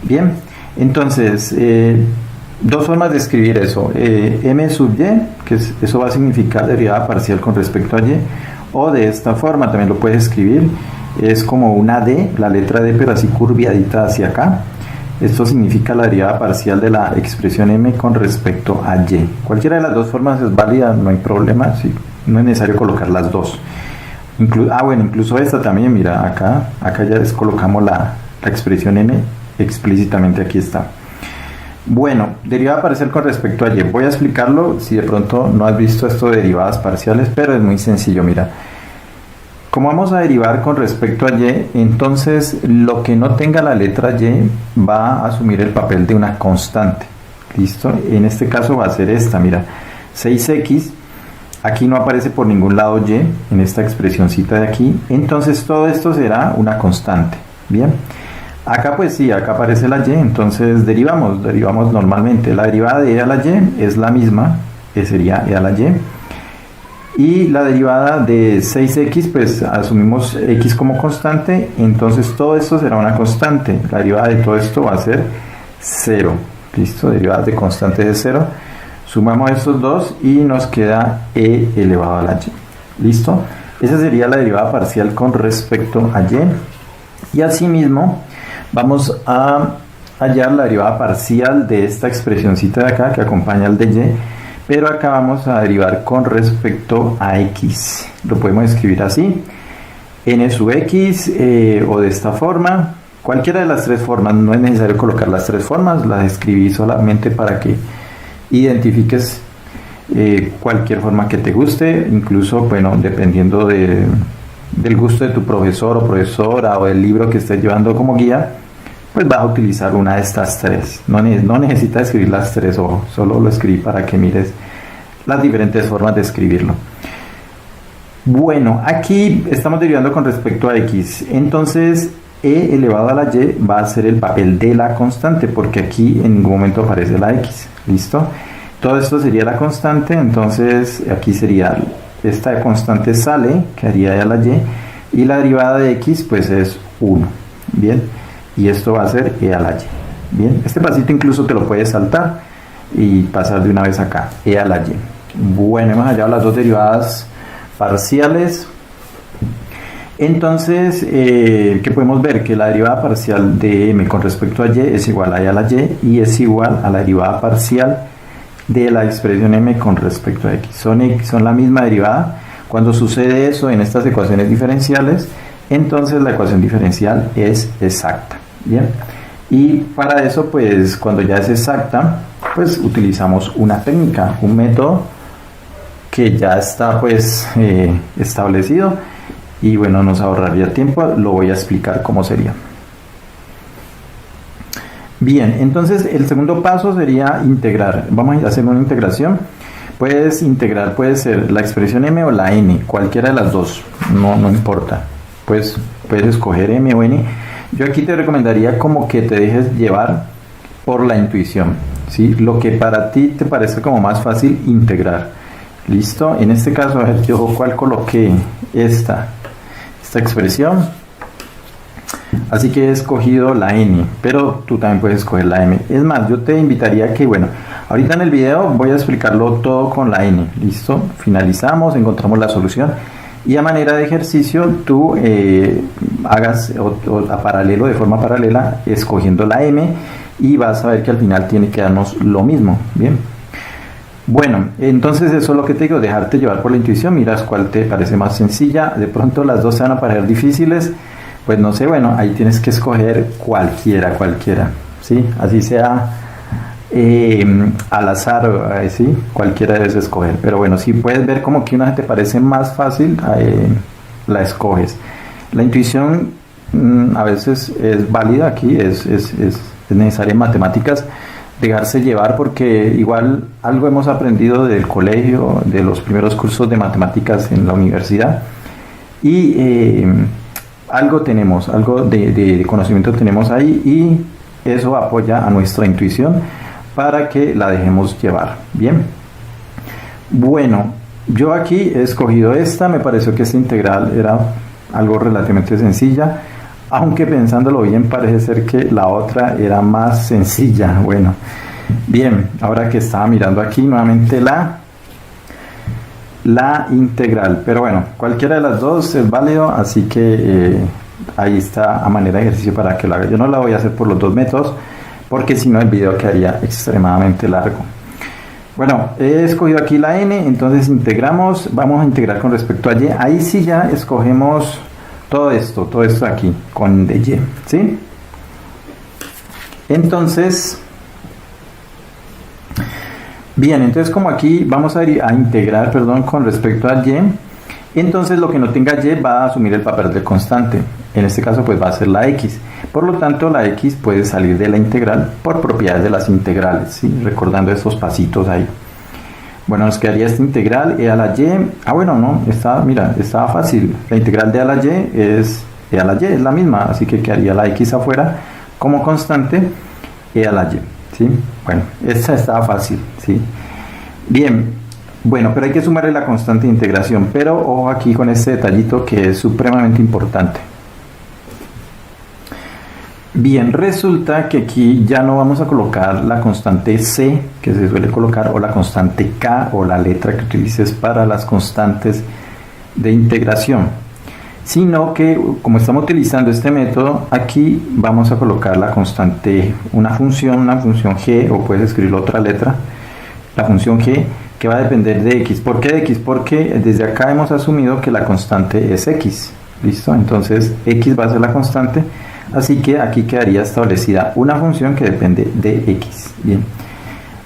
Bien, entonces dos formas de escribir eso. M sub Y, que eso va a significar derivada parcial con respecto a Y, o de esta forma también lo puedes escribir. Es como una D, la letra D, pero así curviadita hacia acá. Esto significa la derivada parcial de la expresión M con respecto a Y. Cualquiera de las dos formas es válida, no hay problema, sí, no es necesario colocar las dos. Bueno, incluso esta también, mira, acá ya colocamos la expresión n explícitamente aquí está. Bueno, derivada parcial con respecto a y. Voy a explicarlo si de pronto no has visto esto de derivadas parciales, pero es muy sencillo, mira. Como vamos a derivar con respecto a y, entonces lo que no tenga la letra y va a asumir el papel de una constante. ¿Listo? En este caso va a ser esta, mira, 6x, aquí no aparece por ningún lado y, en esta expresioncita de aquí, entonces todo esto será una constante. Bien, acá pues sí, acá aparece la y, entonces derivamos normalmente. La derivada de e a la y es la misma, que sería e a la y la derivada de 6x, pues asumimos x como constante, entonces todo esto será una constante. La derivada de todo esto va a ser 0. Listo, derivadas de constantes de 0. Sumamos estos dos y nos queda e elevado a la y. Listo, esa sería la derivada parcial con respecto a y. Y asimismo vamos a hallar la derivada parcial de esta expresioncita de acá que acompaña al de y, pero acá vamos a derivar con respecto a x. Lo podemos escribir así, n sub x, o de esta forma. Cualquiera de las tres formas, no es necesario colocar las tres formas, las escribí solamente para que identifiques cualquier forma que te guste, incluso, bueno, dependiendo del gusto de tu profesor o profesora o del libro que estés llevando como guía, pues vas a utilizar una de estas tres. No necesitas escribir las tres, ojo, solo lo escribí para que mires las diferentes formas de escribirlo. Bueno, aquí estamos derivando con respecto a x, entonces e elevado a la y va a ser el papel de la constante, porque aquí en ningún momento aparece la x. ¿Listo? Todo esto sería la constante, entonces aquí sería esta constante sale, que haría e a la y la derivada de x pues es 1. Bien, y esto va a ser e a la y. Bien, este pasito incluso te lo puedes saltar y pasar de una vez acá, e a la y. Bueno, hemos hallado las dos derivadas parciales. Entonces, ¿qué podemos ver? Que la derivada parcial de m con respecto a y es igual a e a la y es igual a la derivada parcial de la expresión m con respecto a x. Son la misma derivada. Cuando sucede eso en estas ecuaciones diferenciales, entonces la ecuación diferencial es exacta. Bien, y para eso, pues cuando ya es exacta, pues utilizamos una técnica, un método que ya está pues establecido. Y bueno, nos ahorraría tiempo, lo voy a explicar cómo sería. Bien, entonces el segundo paso sería integrar. Vamos a hacer una integración. Puedes integrar, puede ser la expresión m o la n, cualquiera de las dos, no importa. Pues puedes escoger m o n. Yo aquí te recomendaría como que te dejes llevar por la intuición, ¿sí? Lo que para ti te parece como más fácil integrar. ¿Listo? En este caso, a ver, yo cuál coloqué esta expresión, así que he escogido la n, pero tú también puedes escoger la m. Es más, yo te invitaría a que, bueno, ahorita en el video voy a explicarlo todo con la n. ¿Listo? Finalizamos, encontramos la solución y a manera de ejercicio tú hagas a paralelo, de forma paralela, escogiendo la m, y vas a ver que al final tiene que darnos lo mismo. Bien, bueno, entonces eso es lo que te digo, dejarte llevar por la intuición. Miras cuál te parece más sencilla. De pronto las dos se van a parecer difíciles, pues no sé, bueno, ahí tienes que escoger cualquiera, ¿sí? Así sea al azar, ¿sí? Cualquiera debes escoger, pero bueno, si puedes ver como que una te parece más fácil, la escoges. La intuición a veces es válida aquí, es necesaria en matemáticas, dejarse llevar, porque igual algo hemos aprendido del colegio, de los primeros cursos de matemáticas en la universidad, y algo tenemos, algo de conocimiento tenemos ahí, y eso apoya a nuestra intuición para que la dejemos llevar. Bien, bueno, yo aquí he escogido esta, me pareció que esta integral era algo relativamente sencilla, aunque pensándolo bien parece ser que la otra era más sencilla. Bueno, bien, ahora que estaba mirando aquí nuevamente la integral, pero bueno, cualquiera de las dos es válido, así que ahí está a manera de ejercicio para que lo haga. Yo no la voy a hacer por los dos métodos, porque si no el video quedaría extremadamente largo. Bueno, he escogido aquí la n, entonces integramos, vamos a integrar con respecto a y. Ahí sí ya escogemos todo esto aquí con de y, ¿sí? Entonces, bien, entonces como aquí vamos a integrar, perdón, con respecto a y, entonces lo que no tenga y va a asumir el papel de constante. En este caso pues va a ser la x. Por lo tanto la x puede salir de la integral por propiedades de las integrales, ¿sí? Recordando estos pasitos ahí. Bueno, nos quedaría esta integral e a la y. Bueno, no, estaba fácil. La integral de a la y es e a la y, es la misma, así que quedaría la x afuera como constante e a la y, ¿sí? Bueno, esta estaba fácil, ¿sí? Bien, bueno, pero hay que sumarle la constante de integración, pero ojo aquí con este detallito que es supremamente importante. Bien, resulta que aquí ya no vamos a colocar la constante c que se suele colocar, o la constante k, o la letra que utilices para las constantes de integración, sino que como estamos utilizando este método, aquí vamos a colocar la constante, una función g, o puedes escribir otra letra, la función g, que va a depender de x. ¿Por qué de x? Porque desde acá hemos asumido que la constante es x. ¿Listo? Entonces x va a ser la constante, así que aquí quedaría establecida una función que depende de x. Bien.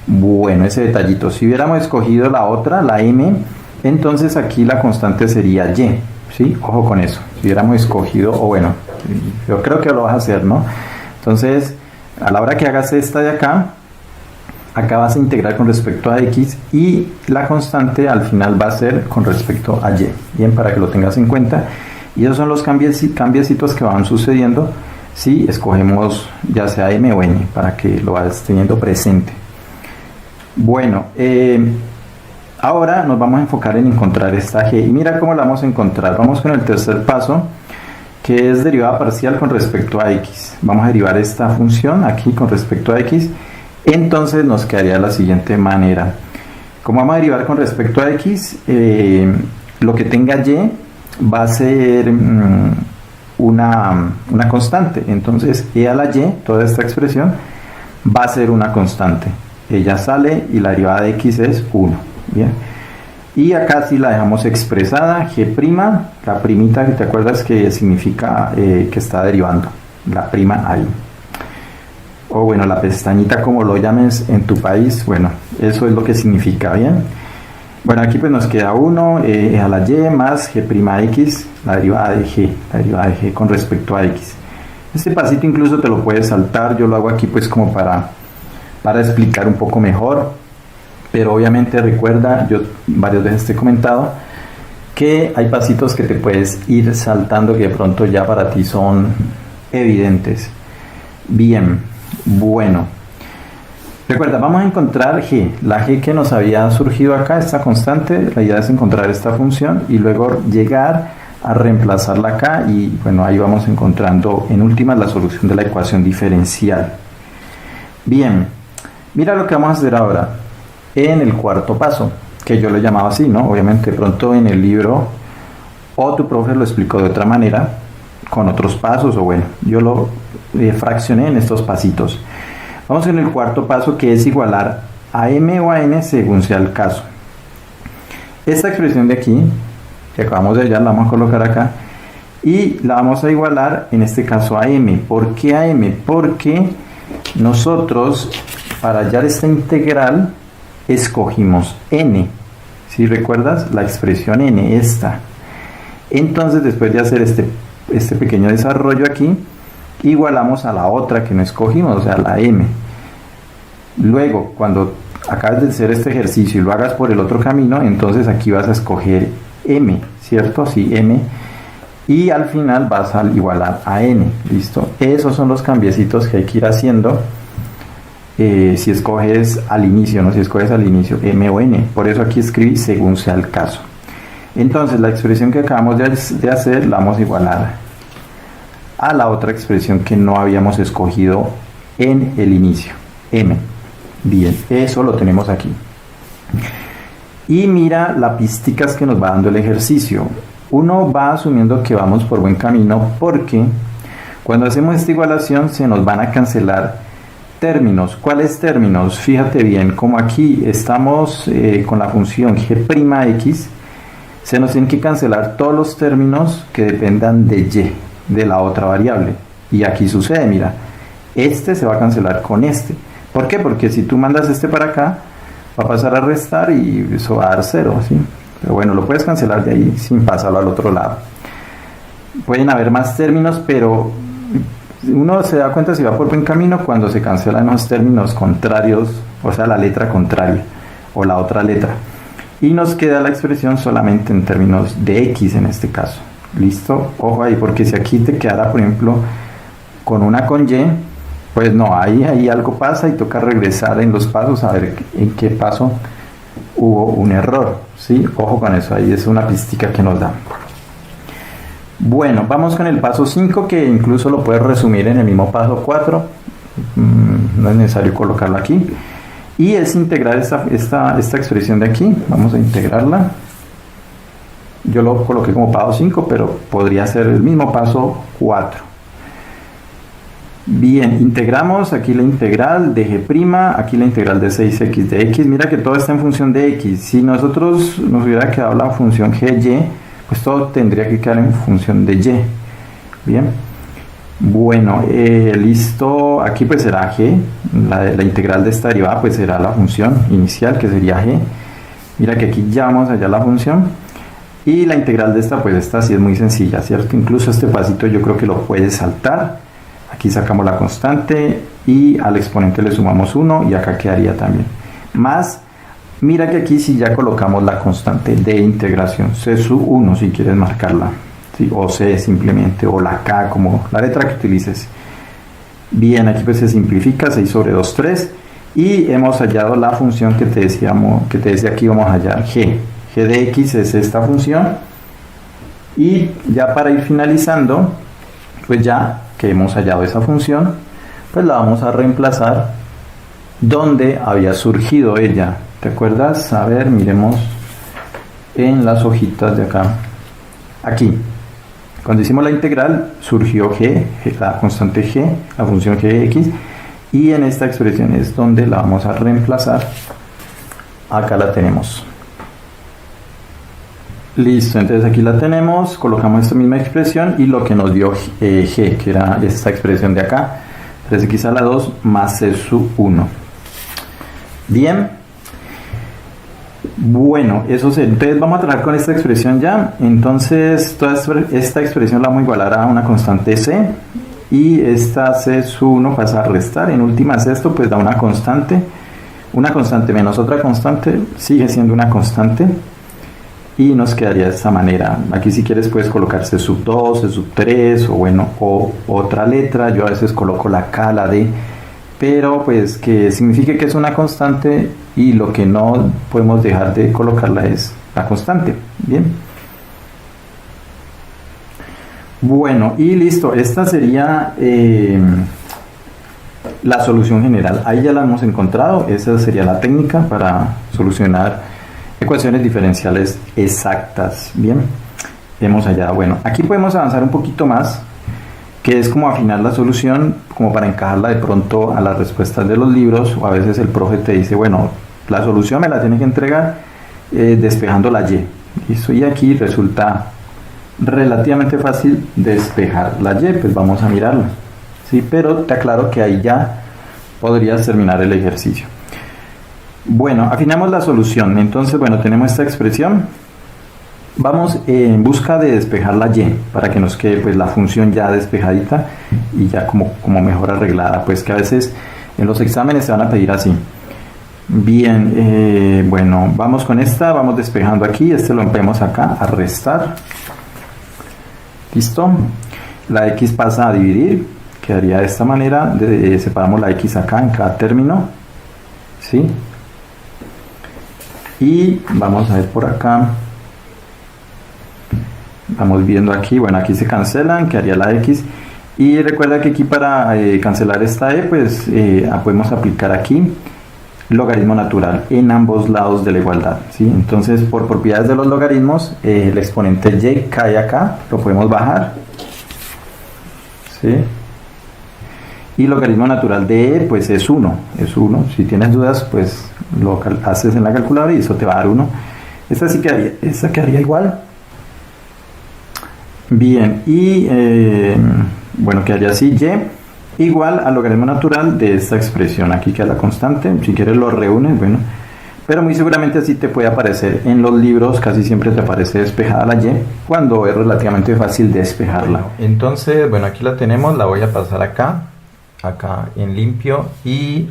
Bueno, ese detallito. Si hubiéramos escogido la otra, la m, entonces aquí la constante sería y. ¿Sí? Ojo con eso. Si hubiéramos escogido, o bueno, yo creo que lo vas a hacer, ¿no? Entonces, a la hora que hagas esta de acá vas a integrar con respecto a x, y la constante al final va a ser con respecto a y. Bien, para que lo tengas en cuenta. Y esos son los cambiecitos que van sucediendo si escogemos ya sea m o n, para que lo vayas teniendo presente. Bueno, ahora nos vamos a enfocar en encontrar esta g, y mira cómo la vamos a encontrar. Vamos con el tercer paso, que es derivada parcial con respecto a x. Vamos a derivar esta función aquí con respecto a x. Entonces nos quedaría de la siguiente manera. Como vamos a derivar con respecto a x, lo que tenga y va a ser una constante. Entonces e a la y, toda esta expresión, va a ser una constante. Ella sale y la derivada de x es 1. Bien. Y acá sí la dejamos expresada, g', la primita que te acuerdas que significa que está derivando, la prima ahí. O bueno, la pestañita, como lo llames en tu país, bueno, eso es lo que significa. Bien. Bueno, aquí pues nos queda 1 a la y más g'(x), la derivada de g con respecto a x. Este pasito incluso te lo puedes saltar, yo lo hago aquí pues como para explicar un poco mejor, pero obviamente recuerda, yo varias veces te he comentado que hay pasitos que te puedes ir saltando que de pronto ya para ti son evidentes. Bien, bueno. Recuerda, vamos a encontrar g, la g que nos había surgido acá, esta constante. La idea es encontrar esta función y luego llegar a reemplazarla acá, y bueno, ahí vamos encontrando en últimas la solución de la ecuación diferencial. Bien, mira lo que vamos a hacer ahora en el cuarto paso, que yo lo llamaba así, ¿no? Obviamente de pronto en el libro o tu profe lo explicó de otra manera, con otros pasos, o bueno, yo lo fraccioné en estos pasitos. Vamos en el cuarto paso, que es igualar a m o a n según sea el caso. Esta expresión de aquí, que acabamos de hallar, la vamos a colocar acá, y la vamos a igualar en este caso a m. ¿Por qué a m? Porque nosotros, para hallar esta integral, escogimos n. ¿Sí recuerdas? La expresión n, esta. Entonces, después de hacer este pequeño desarrollo aquí, igualamos a la otra que no escogimos, o sea, la m. Luego, cuando acabes de hacer este ejercicio y lo hagas por el otro camino, entonces aquí vas a escoger m, ¿cierto? Sí, m. Y al final vas a igualar a n, ¿listo? Esos son los cambiecitos que hay que ir haciendo si escoges al inicio, ¿no? Si escoges al inicio m o n. Por eso aquí escribí según sea el caso. Entonces, la expresión que acabamos de hacer la vamos a igualar a la otra expresión que no habíamos escogido en el inicio, m. Bien, eso lo tenemos aquí. Y mira las pisticas que nos va dando el ejercicio. Uno va asumiendo que vamos por buen camino, porque cuando hacemos esta igualación se nos van a cancelar términos. ¿Cuáles términos? Fíjate bien, como aquí estamos con la función g'(x), se nos tienen que cancelar todos los términos que dependan de y, de la otra variable. Y aquí sucede, mira, este se va a cancelar con este. ¿Por qué? Porque si tú mandas este para acá, va a pasar a restar y eso va a dar 0, ¿sí? Pero bueno, lo puedes cancelar de ahí sin pasarlo al otro lado. Pueden haber más términos, pero uno se da cuenta si va por buen camino cuando se cancelan los términos contrarios, o sea, la letra contraria o la otra letra. Y nos queda la expresión solamente en términos de X en este caso. ¿Listo? Ojo ahí, porque si aquí te quedara, por ejemplo, con una con Y, pues no, ahí algo pasa y toca regresar en los pasos a ver en qué paso hubo un error. ¿Sí? Ojo con eso, ahí es una pistica que nos da. Bueno, vamos con el paso 5, que incluso lo puedes resumir en el mismo paso 4. No es necesario colocarlo aquí. Y es integrar esta expresión de aquí. Vamos a integrarla. Yo lo coloqué como paso 5, pero podría ser el mismo paso 4. Bien, integramos aquí la integral de g', aquí la integral de 6x de x. Mira que todo está en función de x. Si nosotros nos hubiera quedado la función gy, pues todo tendría que quedar en función de y. Bien, bueno, listo. Aquí pues será g, la integral de esta derivada pues será la función inicial, que sería g. Mira que aquí ya vamos allá la función, y la integral de esta pues esta sí es muy sencilla, ¿cierto? Incluso este pasito yo creo que lo puedes saltar. Aquí sacamos la constante y al exponente le sumamos 1 y acá quedaría también más. Mira que aquí sí ya colocamos la constante de integración, c sub 1 si quieres marcarla, ¿sí? O c simplemente, o la k, como la letra que utilices. Bien, aquí pues se simplifica, 6 sobre 2, 3, y hemos hallado la función que te decía aquí vamos a hallar, g de x es esta función. Y ya para ir finalizando, pues ya que hemos hallado esa función, pues la vamos a reemplazar donde había surgido ella. ¿Te acuerdas? A ver, miremos en las hojitas de acá. Aquí, cuando hicimos la integral, surgió g, la constante g, la función g de x, y en esta expresión es donde la vamos a reemplazar. Acá la tenemos. Listo, entonces aquí la tenemos, colocamos esta misma expresión y lo que nos dio g, que era esta expresión de acá, 3x a la 2 más c sub 1. Bien. Bueno, entonces vamos a trabajar con esta expresión ya. Entonces toda esta expresión la vamos a igualar a una constante c, y esta c sub 1 pasa a restar. En últimas esto pues da una constante menos otra constante sigue siendo una constante, y nos quedaría de esta manera. Aquí si quieres puedes colocar c sub 2, c sub 3, o bueno, o otra letra. Yo a veces coloco la k, la d, pero pues que signifique que es una constante, y lo que no podemos dejar de colocarla es la constante. Bien, bueno, y listo. Esta sería la solución general. Ahí ya la hemos encontrado. Esa sería la técnica para solucionar ecuaciones diferenciales exactas. Bien, hemos hallado. Bueno, aquí podemos avanzar un poquito más, que es como afinar la solución, como para encajarla de pronto a las respuestas de los libros, o a veces el profe te dice, bueno, la solución me la tiene que entregar despejando la y. ¿Listo? Y aquí resulta relativamente fácil despejar la y, pues vamos a mirarla. ¿Sí? Pero te aclaro que ahí ya podrías terminar el ejercicio. Bueno, afinamos la solución. Entonces, bueno, tenemos esta expresión. Vamos en busca de despejar la y, para que nos quede pues la función ya despejadita y ya como mejor arreglada, pues que a veces en los exámenes se van a pedir así. Bien, bueno, vamos con esta, vamos despejando aquí, lo empleamos acá a restar. Listo, la x pasa a dividir, quedaría de esta manera, separamos la x acá en cada término, ¿sí? Y vamos a ver por acá. Vamos viendo aquí, bueno, aquí se cancelan, quedaría la x, y recuerda que aquí para cancelar esta e, pues podemos aplicar aquí logaritmo natural en ambos lados de la igualdad, ¿sí? Entonces, por propiedades de los logaritmos, el exponente y cae acá, lo podemos bajar, ¿sí? Y logaritmo natural de e, pues es 1, si tienes dudas, pues lo haces en la calculadora y eso te va a dar 1. Esta quedaría igual. Bien, y bueno, quedaría así y, igual al logaritmo natural de esta expresión. Aquí queda la constante, si quieres lo reúnes, bueno, pero muy seguramente así te puede aparecer en los libros, casi siempre te aparece despejada la y, cuando es relativamente fácil despejarla. Entonces, bueno, aquí la tenemos, la voy a pasar acá en limpio y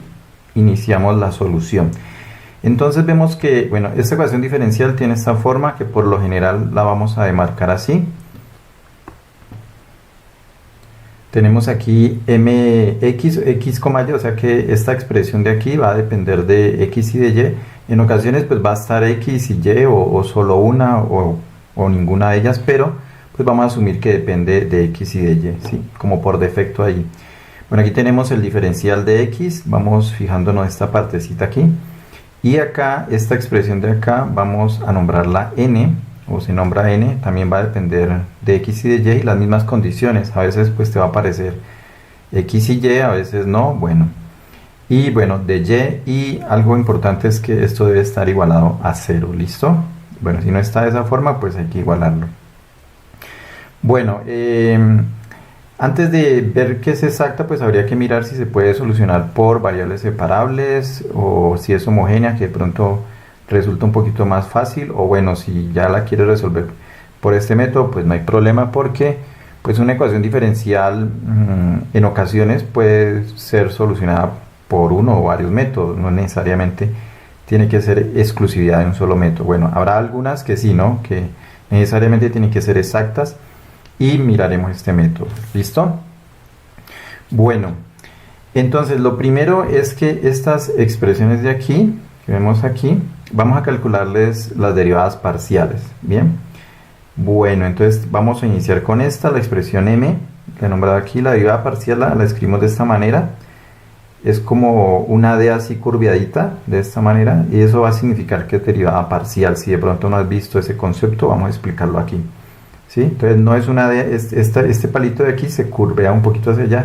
iniciamos la solución. Entonces vemos que, bueno, esta ecuación diferencial tiene esta forma que por lo general la vamos a demarcar así. Tenemos aquí mx, x, y, o sea que esta expresión de aquí va a depender de x y de y. En ocasiones pues va a estar x y y o solo una o ninguna de ellas, pero pues vamos a asumir que depende de x y de y, ¿sí? Como por defecto ahí. Bueno, aquí tenemos el diferencial de x, vamos fijándonos esta partecita aquí. Y acá, esta expresión de acá, vamos a nombrarla n, o se nombra n, también va a depender de x y de y, las mismas condiciones. A veces pues te va a aparecer x y y, a veces no, bueno. Y bueno, de y algo importante es que esto debe estar igualado a 0, ¿listo? Bueno, si no está de esa forma, pues hay que igualarlo. Bueno, antes de ver qué es exacta, pues habría que mirar si se puede solucionar por variables separables o si es homogénea, que de pronto resulta un poquito más fácil, o bueno, si ya la quieres resolver por este método, pues no hay problema, porque pues una ecuación diferencial en ocasiones puede ser solucionada por uno o varios métodos, no necesariamente tiene que ser exclusividad de un solo método. Bueno, habrá algunas que sí, ¿no? Que necesariamente tienen que ser exactas, y miraremos este método. ¿Listo? Bueno, entonces lo primero es que estas expresiones de aquí, que vemos aquí, vamos a calcularles las derivadas parciales. Bien. Bueno, entonces vamos a iniciar con esta, la expresión m, que he nombrado aquí. La derivada parcial la escribimos de esta manera. Es como una d así curviadita, de esta manera, y eso va a significar que es derivada parcial. Si de pronto no has visto ese concepto, vamos a explicarlo aquí. ¿Sí? Entonces no es una d, este palito de aquí se curvea un poquito hacia allá,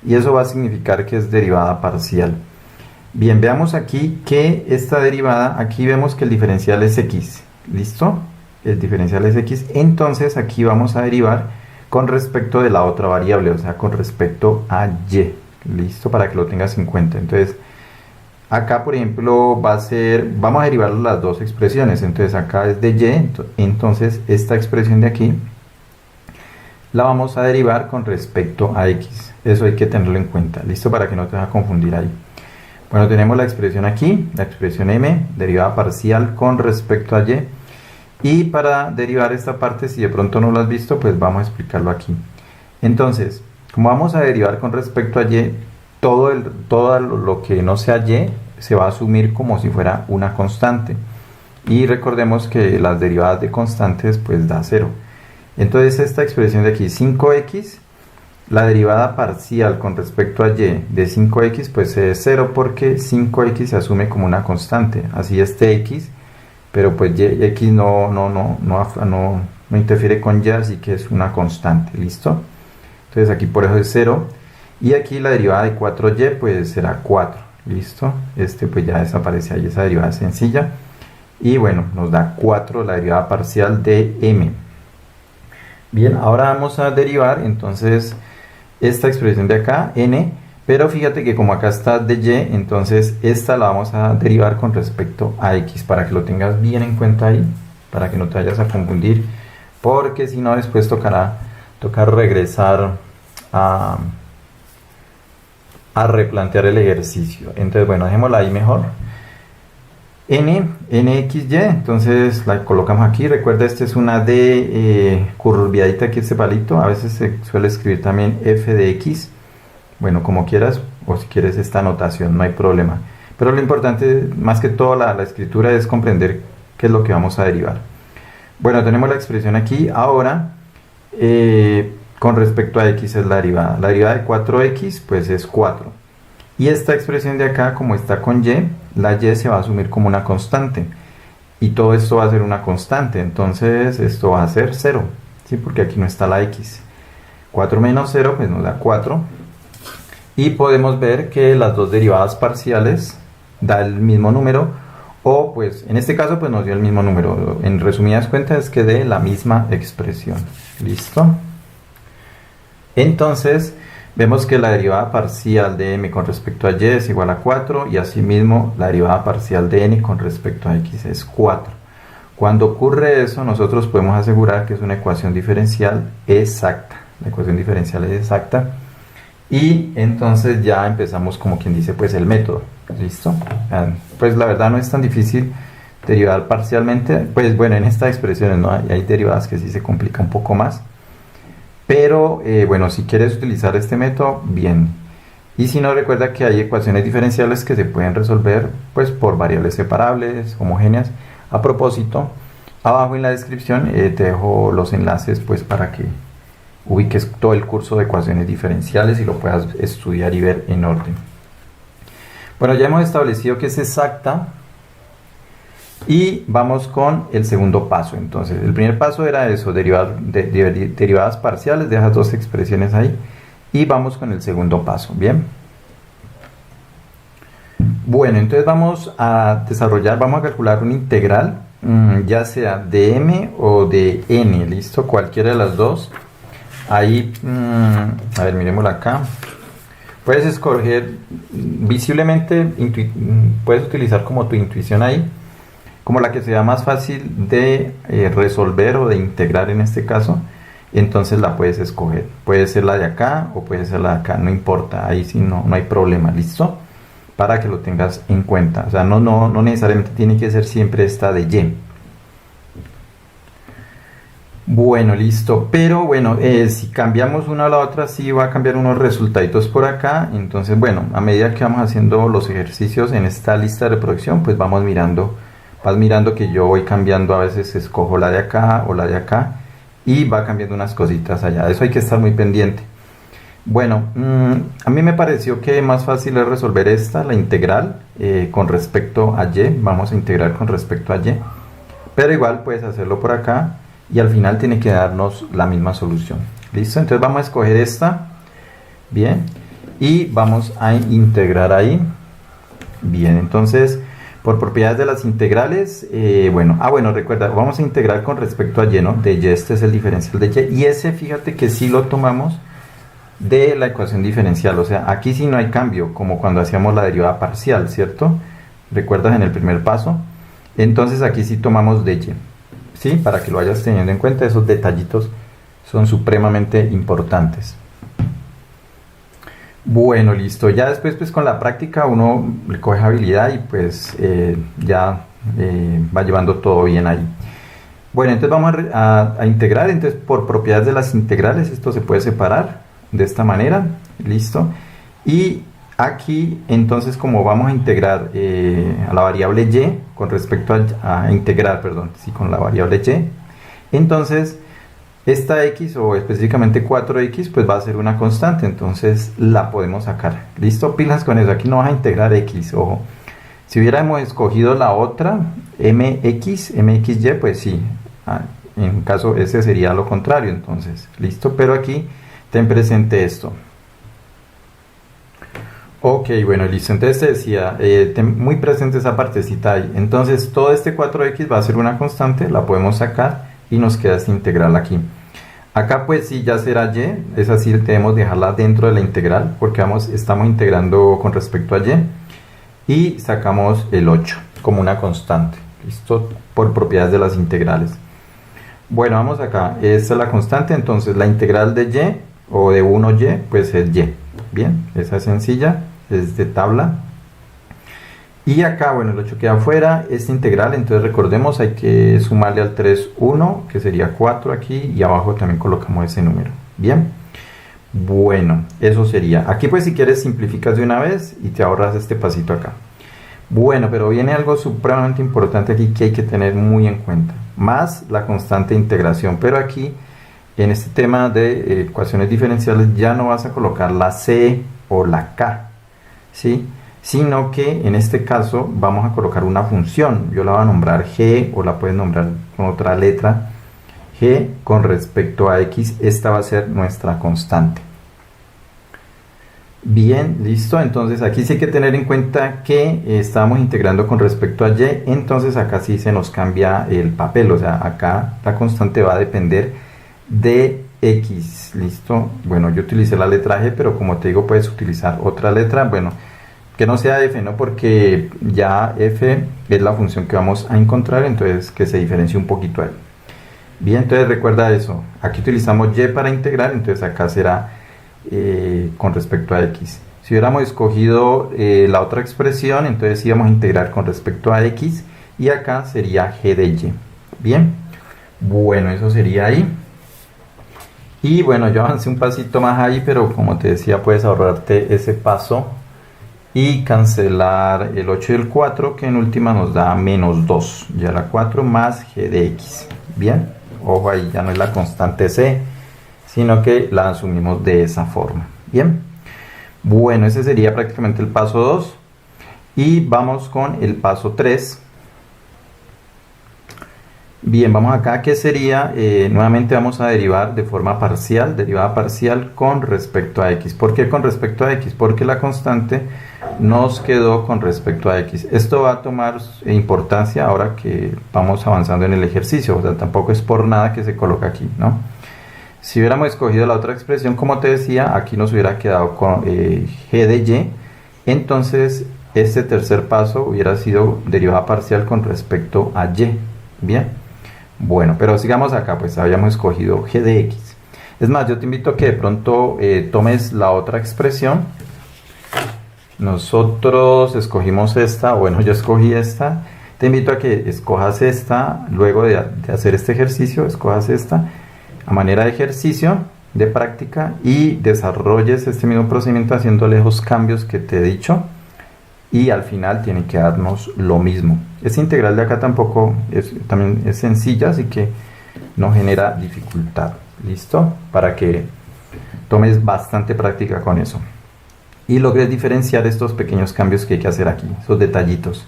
y eso va a significar que es derivada parcial. Bien, veamos aquí que esta derivada, aquí vemos que el diferencial es x, ¿listo? El diferencial es x, entonces aquí vamos a derivar con respecto de la otra variable, o sea, con respecto a y, ¿listo? Para que lo tengas en cuenta. Entonces, acá, por ejemplo, va a ser, vamos a derivar las dos expresiones, entonces acá es de y, entonces esta expresión de aquí la vamos a derivar con respecto a x, eso hay que tenerlo en cuenta, ¿listo? Para que no te vas a confundir ahí. Bueno, tenemos la expresión aquí, la expresión m, derivada parcial con respecto a y, y para derivar esta parte, si de pronto no lo has visto, pues vamos a explicarlo aquí. Entonces, como vamos a derivar con respecto a y, todo lo que no sea y se va a asumir como si fuera una constante, y recordemos que las derivadas de constantes pues da 0. Entonces esta expresión de aquí, 5x, la derivada parcial con respecto a y de 5x pues es 0, porque 5x se asume como una constante, así este x, pero pues x no interfiere con y, así que es una constante, ¿listo? Entonces aquí por eso es 0, y aquí la derivada de 4y pues será 4, ¿listo? Este pues ya desaparece ahí, esa derivada sencilla, y bueno, nos da 4 la derivada parcial de m. Bien, ahora vamos a derivar entonces esta expresión de acá, n, pero fíjate que como acá está de y, entonces esta la vamos a derivar con respecto a x, para que lo tengas bien en cuenta ahí, para que no te vayas a confundir, porque si no después tocar regresar a replantear el ejercicio. Entonces bueno, dejémosla ahí mejor. nxy, entonces la colocamos aquí. Recuerda, esta es una d curviadita aquí, este palito. A veces se suele escribir también f de x, bueno, como quieras, o si quieres esta notación, no hay problema, pero lo importante más que todo la escritura es comprender qué es lo que vamos a derivar. Bueno, tenemos la expresión aquí. Ahora con respecto a x es la derivada de 4x pues es 4, y esta expresión de acá, como está con y, la y se va a asumir como una constante, y todo esto va a ser una constante, entonces esto va a ser 0, ¿sí? Porque aquí no está la x. 4 menos 0 pues nos da 4, y podemos ver que las dos derivadas parciales da el mismo número, o pues en este caso pues nos dio el mismo número. En resumidas cuentas es que dé la misma expresión. ¿Listo? Entonces Vemos que la derivada parcial de m con respecto a y es igual a 4 y asimismo la derivada parcial de n con respecto a x es 4. Cuando ocurre eso, nosotros podemos asegurar que es una ecuación diferencial exacta. La ecuación diferencial es exacta y entonces ya empezamos, como quien dice, pues el método. ¿Listo? Pues la verdad no es tan difícil derivar parcialmente. Pues bueno, en estas expresiones no hay derivadas que sí se complica un poco más. Pero bueno, si quieres utilizar este método, bien. Y si no, recuerda que hay ecuaciones diferenciales que se pueden resolver pues por variables separables, homogéneas. A propósito, abajo en la descripción te dejo los enlaces pues para que ubiques todo el curso de ecuaciones diferenciales y lo puedas estudiar y ver en orden. Bueno, ya hemos establecido que es exacta y vamos con el segundo paso. Entonces, el primer paso era eso, derivadas parciales, dejas dos expresiones ahí y vamos con el segundo paso, ¿bien? Bueno, entonces vamos a calcular una integral, ya sea de m o de n, ¿listo? Cualquiera de las dos. Ahí, a ver, miremosla acá. Puedes escoger visiblemente, puedes utilizar como tu intuición ahí, como la que sea más fácil de resolver o de integrar en este caso, entonces la puedes escoger. Puede ser la de acá o puede ser la de acá, no importa, ahí sí no hay problema, ¿listo? Para que lo tengas en cuenta, o sea, no necesariamente tiene que ser siempre esta de y. Bueno, listo, pero bueno, si cambiamos una a la otra, sí va a cambiar unos resultados por acá. Entonces, bueno, a medida que vamos haciendo los ejercicios en esta lista de reproducción, pues vas mirando que yo voy cambiando, a veces escojo la de acá o la de acá, y va cambiando unas cositas allá, eso hay que estar muy pendiente. Bueno, a mí me pareció que más fácil es resolver la integral con respecto a y, vamos a integrar con respecto a y, pero igual puedes hacerlo por acá, y al final tiene que darnos la misma solución. ¿Listo? Entonces vamos a escoger esta. Bien. Y vamos a integrar ahí. Bien. Entonces, por propiedades de las integrales, bueno, recuerda, vamos a integrar con respecto a y, ¿no? De y, este es el diferencial de y. Y ese, fíjate que sí lo tomamos de la ecuación diferencial. O sea, aquí sí no hay cambio, como cuando hacíamos la derivada parcial, ¿cierto? ¿Recuerdas en el primer paso? Entonces aquí sí tomamos de y. ¿Sí? Para que lo vayas teniendo en cuenta, esos detallitos son supremamente importantes. Bueno, listo. Ya después, pues con la práctica uno le coge habilidad y pues va llevando todo bien ahí. Bueno, entonces vamos a integrar. Entonces, por propiedades de las integrales, esto se puede separar de esta manera. Listo. Y aquí, entonces, como vamos a integrar a la variable y con respecto a integrar, perdón, sí, con la variable y, entonces esta x o específicamente 4x pues va a ser una constante, entonces la podemos sacar. Listo, pilas con eso, aquí no vas a integrar x, ojo. Si hubiéramos escogido la otra, mxy, pues sí, en caso ese sería lo contrario, entonces, listo, pero aquí ten presente esto. Ok, bueno, listo, entonces te decía, ten muy presente esa partecita ahí. Entonces todo este 4x va a ser una constante, la podemos sacar y nos queda esta integral aquí. Acá pues sí ya será y, es así, debemos dejarla dentro de la integral porque estamos integrando con respecto a y y sacamos el 8 como una constante, listo, por propiedades de las integrales. Bueno, vamos acá, esta es la constante, entonces la integral de y o de 1y pues es y, bien, esa es sencilla, es de tabla. Y acá, bueno, el 8 queda afuera, esta integral, entonces recordemos, hay que sumarle al 3 1, que sería 4 aquí, y abajo también colocamos ese número, bien. Bueno, eso sería, aquí pues si quieres simplificas de una vez y te ahorras este pasito acá. Bueno, pero viene algo supremamente importante aquí que hay que tener muy en cuenta, más la constante de integración, pero aquí en este tema de ecuaciones diferenciales ya no vas a colocar la c o la k, ¿sí? Sino que en este caso vamos a colocar una función, yo la voy a nombrar g o la puedes nombrar con otra letra, g con respecto a x, esta va a ser nuestra constante. Bien, listo, entonces aquí sí hay que tener en cuenta que estamos integrando con respecto a y, entonces acá sí se nos cambia el papel, o sea, acá la constante va a depender de X, listo. Bueno, yo utilicé la letra G, pero como te digo, puedes utilizar otra letra, bueno, que no sea F, ¿no? Porque ya F es la función que vamos a encontrar, entonces que se diferencie un poquito ahí. Bien, entonces recuerda eso, aquí utilizamos Y para integrar, entonces acá será con respecto a X. Si hubiéramos escogido la otra expresión, entonces íbamos a integrar con respecto a X y acá sería G de Y. Bien, bueno, eso sería ahí. Y bueno, yo avancé un pasito más ahí, pero como te decía, puedes ahorrarte ese paso y cancelar el 8 y el 4, que en última nos da menos 2. Ya la 4 más G de X. Bien, ojo ahí, ya no es la constante C, sino que la asumimos de esa forma. Bien, bueno, ese sería prácticamente el paso 2. Y vamos con el paso 3. Bien, vamos acá, que sería, nuevamente vamos a derivar de forma parcial, derivada parcial con respecto a X. ¿Por qué con respecto a X? Porque la constante nos quedó con respecto a X. Esto va a tomar importancia ahora que vamos avanzando en el ejercicio, o sea, tampoco es por nada que se coloca aquí, ¿no? Si hubiéramos escogido la otra expresión, como te decía, aquí nos hubiera quedado con G de Y, entonces este tercer paso hubiera sido derivada parcial con respecto a Y. Bien. Bueno, pero sigamos acá, pues habíamos escogido G de X. Es más, yo te invito a que de pronto tomes la otra expresión. Nosotros escogimos esta, bueno, yo escogí esta. Te invito a que escojas esta, luego de hacer este ejercicio, escojas esta a manera de ejercicio, de práctica, y desarrolles este mismo procedimiento haciéndole los cambios que te he dicho. Y al final tiene que darnos lo mismo. Esta integral de acá tampoco también es sencilla, así que no genera dificultad. ¿Listo? Para que tomes bastante práctica con eso. Y logres diferenciar estos pequeños cambios que hay que hacer aquí, esos detallitos.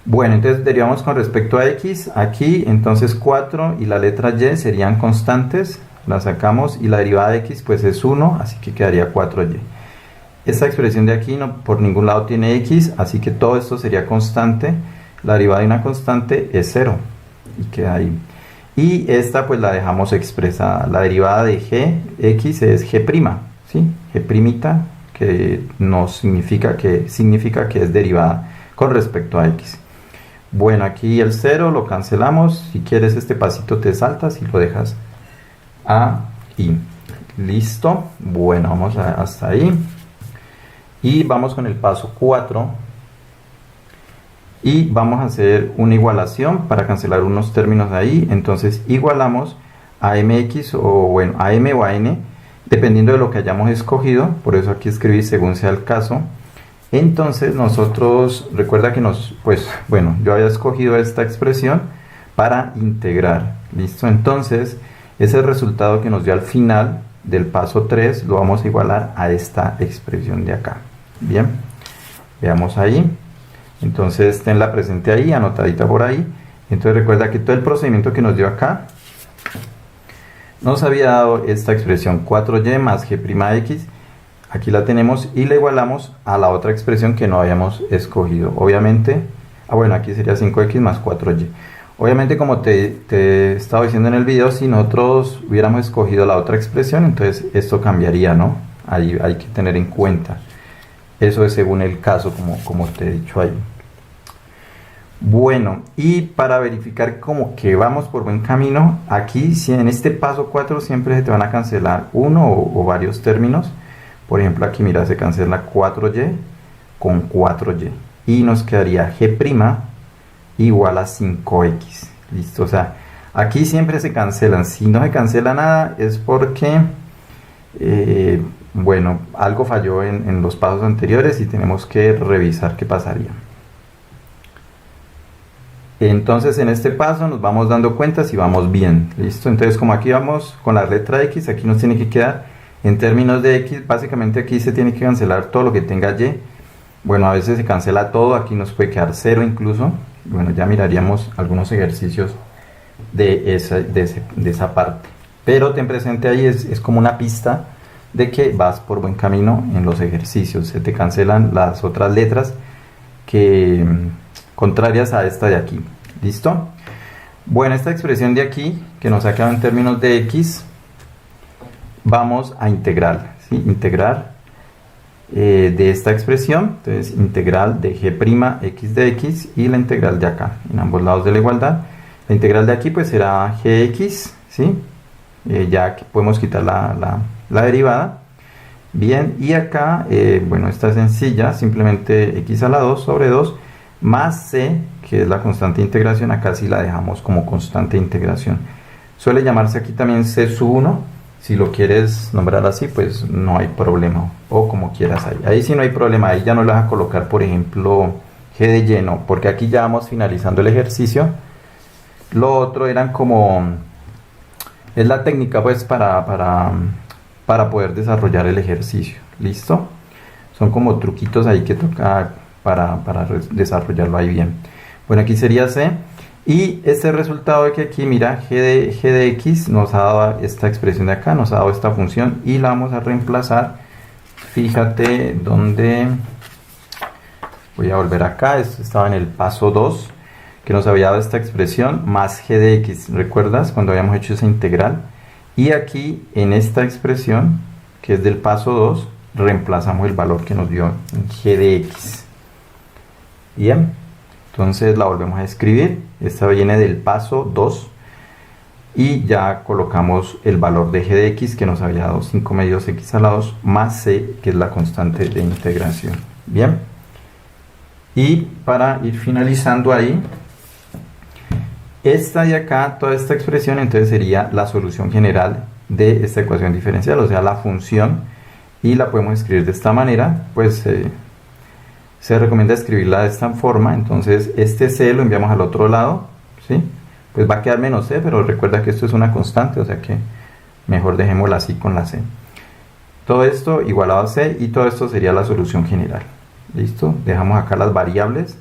Bueno, entonces derivamos con respecto a X. Aquí, entonces 4 y la letra Y serían constantes. La sacamos y la derivada de X pues es 1, así que quedaría 4Y. Esta expresión de aquí no, por ningún lado tiene X, así que todo esto sería constante. La derivada de una constante es 0 y queda ahí. Y esta pues la dejamos expresada. La derivada de G, X es G', ¿sí? G', que significa que es derivada con respecto a X. Bueno, aquí el 0 lo cancelamos. Si quieres este pasito te saltas y lo dejas ahí. Listo. Bueno, vamos hasta ahí. Y vamos con el paso 4 y vamos a hacer una igualación para cancelar unos términos ahí. Entonces igualamos a mx o bueno, a m o a n, dependiendo de lo que hayamos escogido. Por eso aquí escribí según sea el caso. Entonces nosotros, recuerda que yo había escogido esta expresión para integrar. ¿Listo? Entonces ese resultado que nos dio al final del paso 3 lo vamos a igualar a esta expresión de acá. Bien, veamos ahí. Entonces tenla presente ahí, anotadita por ahí. Entonces recuerda que todo el procedimiento que nos dio acá nos había dado esta expresión 4y más g'(x). Aquí la tenemos y la igualamos a la otra expresión que no habíamos escogido. Obviamente, aquí sería 5x más 4y. Obviamente, como te he estado diciendo en el video, si nosotros hubiéramos escogido la otra expresión, entonces esto cambiaría, ¿no? Ahí hay que tener en cuenta. Eso es según el caso, como te he dicho ahí. Bueno, y para verificar como que vamos por buen camino, aquí si en este paso 4 siempre se te van a cancelar uno o varios términos. Por ejemplo, aquí mira, se cancela 4y con 4y. Y nos quedaría g' igual a 5x. Listo, o sea, aquí siempre se cancelan. Si no se cancela nada es porque algo falló en los pasos anteriores y tenemos que revisar qué pasaría. Entonces en este paso nos vamos dando cuenta si vamos bien. Listo, entonces como aquí vamos con la letra X, aquí nos tiene que quedar en términos de X. Básicamente aquí se tiene que cancelar todo lo que tenga Y. Bueno, a veces se cancela todo, aquí nos puede quedar 0 incluso. Bueno, ya miraríamos algunos ejercicios de esa parte. Pero ten presente ahí, es como una pista de que vas por buen camino en los ejercicios. Se te cancelan las otras letras contrarias a esta de aquí. ¿Listo? Bueno, esta expresión de aquí, que nos ha quedado en términos de X, vamos a integrar, ¿sí? Integrar de esta expresión, entonces integral de g' x de x y la integral de acá, en ambos lados de la igualdad. La integral de aquí pues será gx, ¿sí? Ya que podemos quitar la derivada. Bien, y acá, bueno, esta es sencilla, simplemente x a la 2 sobre 2 más c, que es la constante de integración, acá sí la dejamos como constante de integración. Suele llamarse aquí también c sub 1, si lo quieres nombrar así, pues no hay problema, o como quieras ahí. Ahí sí no hay problema, ahí ya no le vas a colocar, por ejemplo, g de lleno, porque aquí ya vamos finalizando el ejercicio. Lo otro eran como, es la técnica pues para poder desarrollar el ejercicio. ¿Listo? Son como truquitos ahí que toca para desarrollarlo ahí bien. Bueno, aquí sería C. Y este resultado de que aquí, mira, g de x nos ha dado esta expresión de acá, nos ha dado esta función y la vamos a reemplazar. Fíjate dónde, voy a volver acá, esto estaba en el paso 2, que nos había dado esta expresión, más g de x, ¿recuerdas? Cuando habíamos hecho esa integral. Y aquí, en esta expresión, que es del paso 2, reemplazamos el valor que nos dio en g de x. Bien, entonces la volvemos a escribir. Esta viene del paso 2. Y ya colocamos el valor de g de x que nos había dado 5 medios x a la 2 más c, que es la constante de integración. Bien. Y para ir finalizando ahí, esta de acá, toda esta expresión, entonces sería la solución general de esta ecuación diferencial, o sea, la función, y la podemos escribir de esta manera, pues se recomienda escribirla de esta forma. Entonces este c lo enviamos al otro lado, ¿sí? Pues va a quedar menos c, pero recuerda que esto es una constante, o sea que mejor dejémosla así con la c. Todo esto igualado a c, y todo esto sería la solución general. ¿Listo? Dejamos acá las variables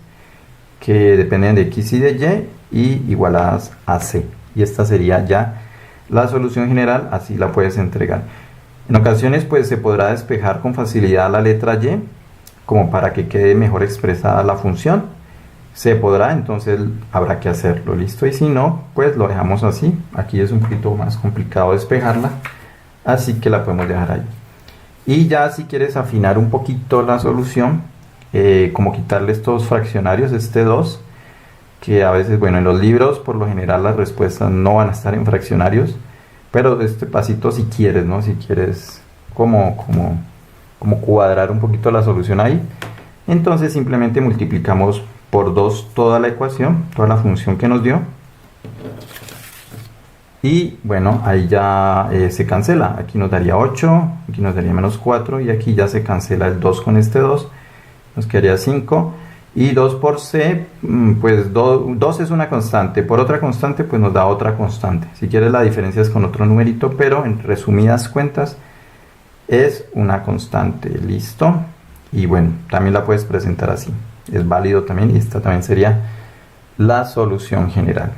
que dependen de x y de y igualadas a c. Y esta sería ya la solución general, así la puedes entregar. En ocasiones pues se podrá despejar con facilidad la letra y, como para que quede mejor expresada la función. Se podrá, entonces habrá que hacerlo, ¿listo? Y si no, pues lo dejamos así. Aquí es un poquito más complicado despejarla, así que la podemos dejar ahí. Y ya si quieres afinar un poquito la solución, como quitarle estos fraccionarios, este 2, que a veces, bueno, en los libros por lo general las respuestas no van a estar en fraccionarios, pero este pasito si quieres, ¿no? Si quieres como cuadrar un poquito la solución ahí, entonces simplemente multiplicamos por 2 toda la ecuación, toda la función que nos dio, y bueno, ahí ya se cancela. Aquí nos daría 8, aquí nos daría menos 4, y aquí ya se cancela el 2 con este 2, nos quedaría 5, y 2 por c, pues 2 es una constante, por otra constante pues nos da otra constante. Si quieres la diferencia es con otro numerito, pero en resumidas cuentas es una constante. ¿Listo? Y bueno, también la puedes presentar así, es válido también, y esta también sería la solución general.